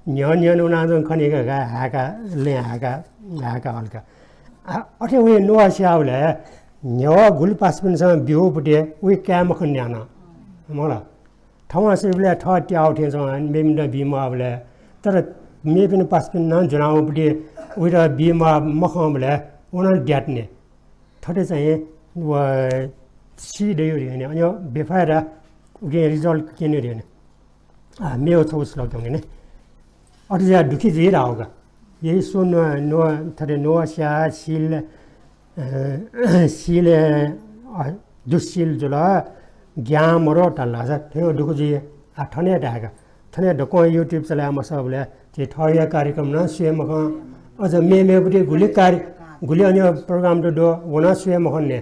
न्यन उना खनेका हाका ले हाका हल्का अठे वे नोसियाबले न्यो गुल पासपिनसँग बिहोपटे वे क्याम खन्यान मला ठाउँमा सेबले ठट्या आउथेछ मेमिन बिमाबले तर मेपिन पासपिन न जनाउपटे उइर बिमा मखमले उना ड्याट्ने ठटे चाहिँ व सिदेयो रे अनि बेफारा उके रिजल्ट किने रे मेरो छोस लाग्दैन ने अझै दुखी जेरा होगा यही सुन नो थरे नोसिया सील दुशील जुला ज्ञान मरो टल्ला छ त्यो दुखी ठने ढाका ठने ढको युट्युब चलाए म सबले त्यो ठया कार्यक्रम न स्वयं अझ मेपट्टि गुली अन्य प्रोग्राम दो वना स्वयं मखने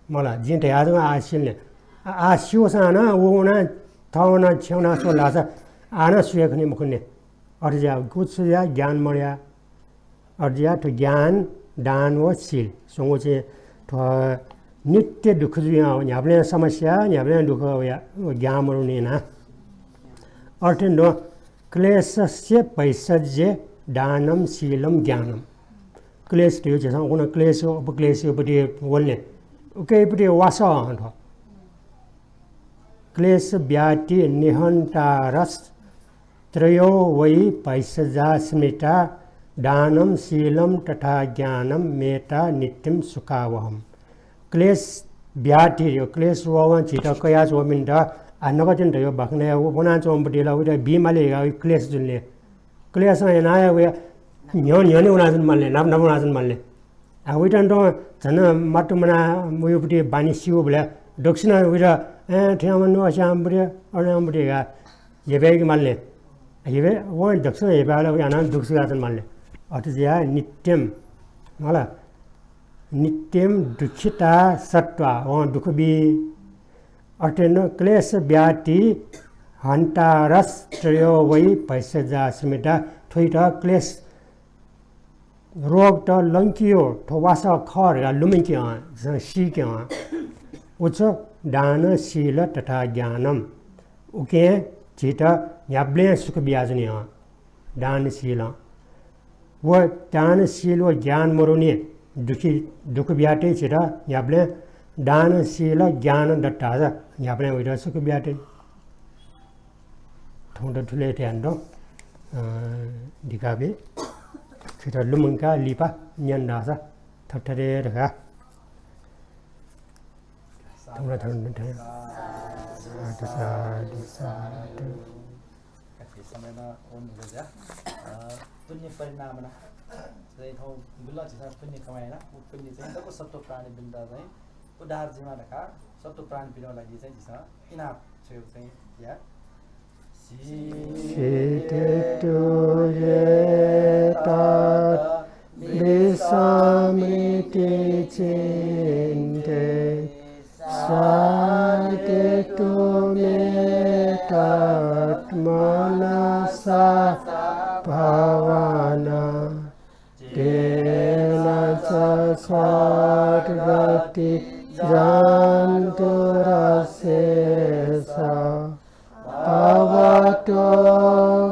मलाई जिन्टे आज आसिल्ने आसियोसान वना थवना छेउना सोला छ आना सुय खने मखने अर्जिया गुत्सुया ज्ञान मर्या अर्जिया तो ज्ञान दान व शील सोंगो चाहिँ नित्य दुःख जुया न्याप्ले समस्या न्याप्ले दुःख ज्ञामरु नेना अर्थ नो क्लेशस्य पैसज्य दानम शीलम ज्ञानम क्लेश त्यो छ उन क्लेश उपक्लेश उपति बोल्ने ओके उपति वासा हन्थ क्लेश व्याति निहन्तारस त्रयो वै पैसजा स्मिता दानम शीलम तथा ज्ञानम मेता नित्यम सुखावहम क्लेश व्याति यो क्लेश ववन छिट कया जोमिन्द नगजन यो भक्ने बना चोम्बटी ला उता बिमाले क्लेश जुनले क्लेश नाया वे न्योन उनाजन मल्ले नाप उनाजन मल्ले उइटन त झन माटुमना मुयुपटी बानी सिउ बले दक्षिण उइरा ठेमनु अशामबुटे अनामबुटेगा येबेग मल्ले येबे वन दक्षिण येबाला उयाना दुखसगाजन मल्ले अतजिया नित्यम मला नित्यम दुखिता सत्वा वन दुखबी अटेन क्लेश व्याति हन्तारस त्रयो वै पैसजा स्मिता थोइटा क्लेश रोग त लङ्कियो थोवासा खर लुमिन्क्या सिक्या उच्च दान शील तथा ज्ञानम उके छिट याब्ले सुख ब्याजनी दान शील वो दान शील व ज्ञान मरुनी दुख ब्याटे छिट याब्ले दान शील ज्ञान दट्टा याब्ले उइरा सुख ब्याटे थोंड ठुले ट्यान्डो दिकाबे छिट लुमङ्का लिपा न्यान्दासा थठरे रखा थोंड थोंड समयमा ओन्जा पुण्य परिणामना चाहिँ ठाउँ गुल्ला चाहिँ पुण्य कमाएन पुण्य चाहिँ जब सत्व प्राणी बिन्दा चाहिँ उदार जीवन रखा सत्व प्राणी बिनाउन लागि चाहिँ जिसँग इनाम छेउ चाहिँ या Visamriti cinte sate tu metatmanasa bhavana tena satvati janturasesa Avato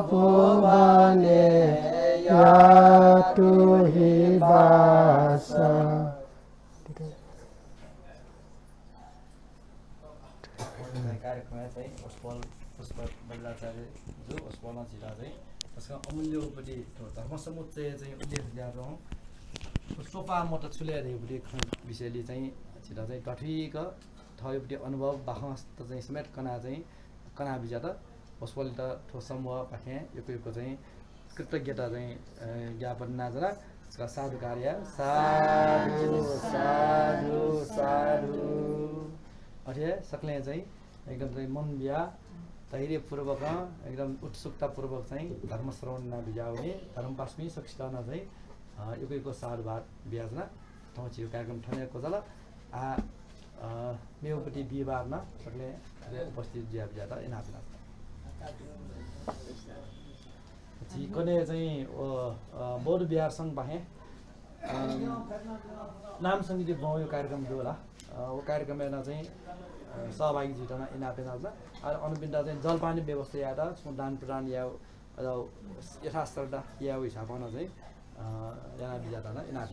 bhuvane yatu hivasa कार्यक्रममा चाहिँ पुष्प बल्लाचार्य जो पुष्पमा जिल्ला चाहिँ त्यसको अमूल्यपट्टि धर्म समुच्चय चाहिँ उल्लेख ल्याएर सोपा म त छुल्याएपट्टि विषयले चाहिँ जिल्ला चाहिँ टठिक ठयोपट्टि अनुभव बाखमस्त चाहिँ समेत कना चाहिँ कना बिजा त पुष्पले त ठोस समूह पाखे यो चाहिँ कृतज्ञता चाहिँ ज्ञापन नाजना त्यसका साधु कार्य साधु साधु साधु अठे सक्ने चाहिँ एकदम चाहिँ मन बिहा धैर्यपूर्वक एकदम उत्सुकतापूर्वक चाहिँ धर्म श्रवण बिहा हुने धर्म पास्मी सक्षिता चाहिँ युगको साधुवाद बिहाजना ठाउँ चाहिँ यो कार्यक्रम ठनेको छ ल मेउपट्टि बिहिबारमा सक्ने उपस्थित बिहा बिहा त इनापिना कने चाहिँ बौद्ध विहार सङ्घ बाहे नाम सङ्गीत गाउँ यो कार्यक्रम थियो होला वो कार्यक्रममा चाहिँ सहभागी जितना इनापेना छ अरू अनुबिन्दा चाहिँ जलपानी व्यवस्था या दान प्रदान या यथास्तर या हिसाबमा चाहिँ यहाँ बिजाता इनाप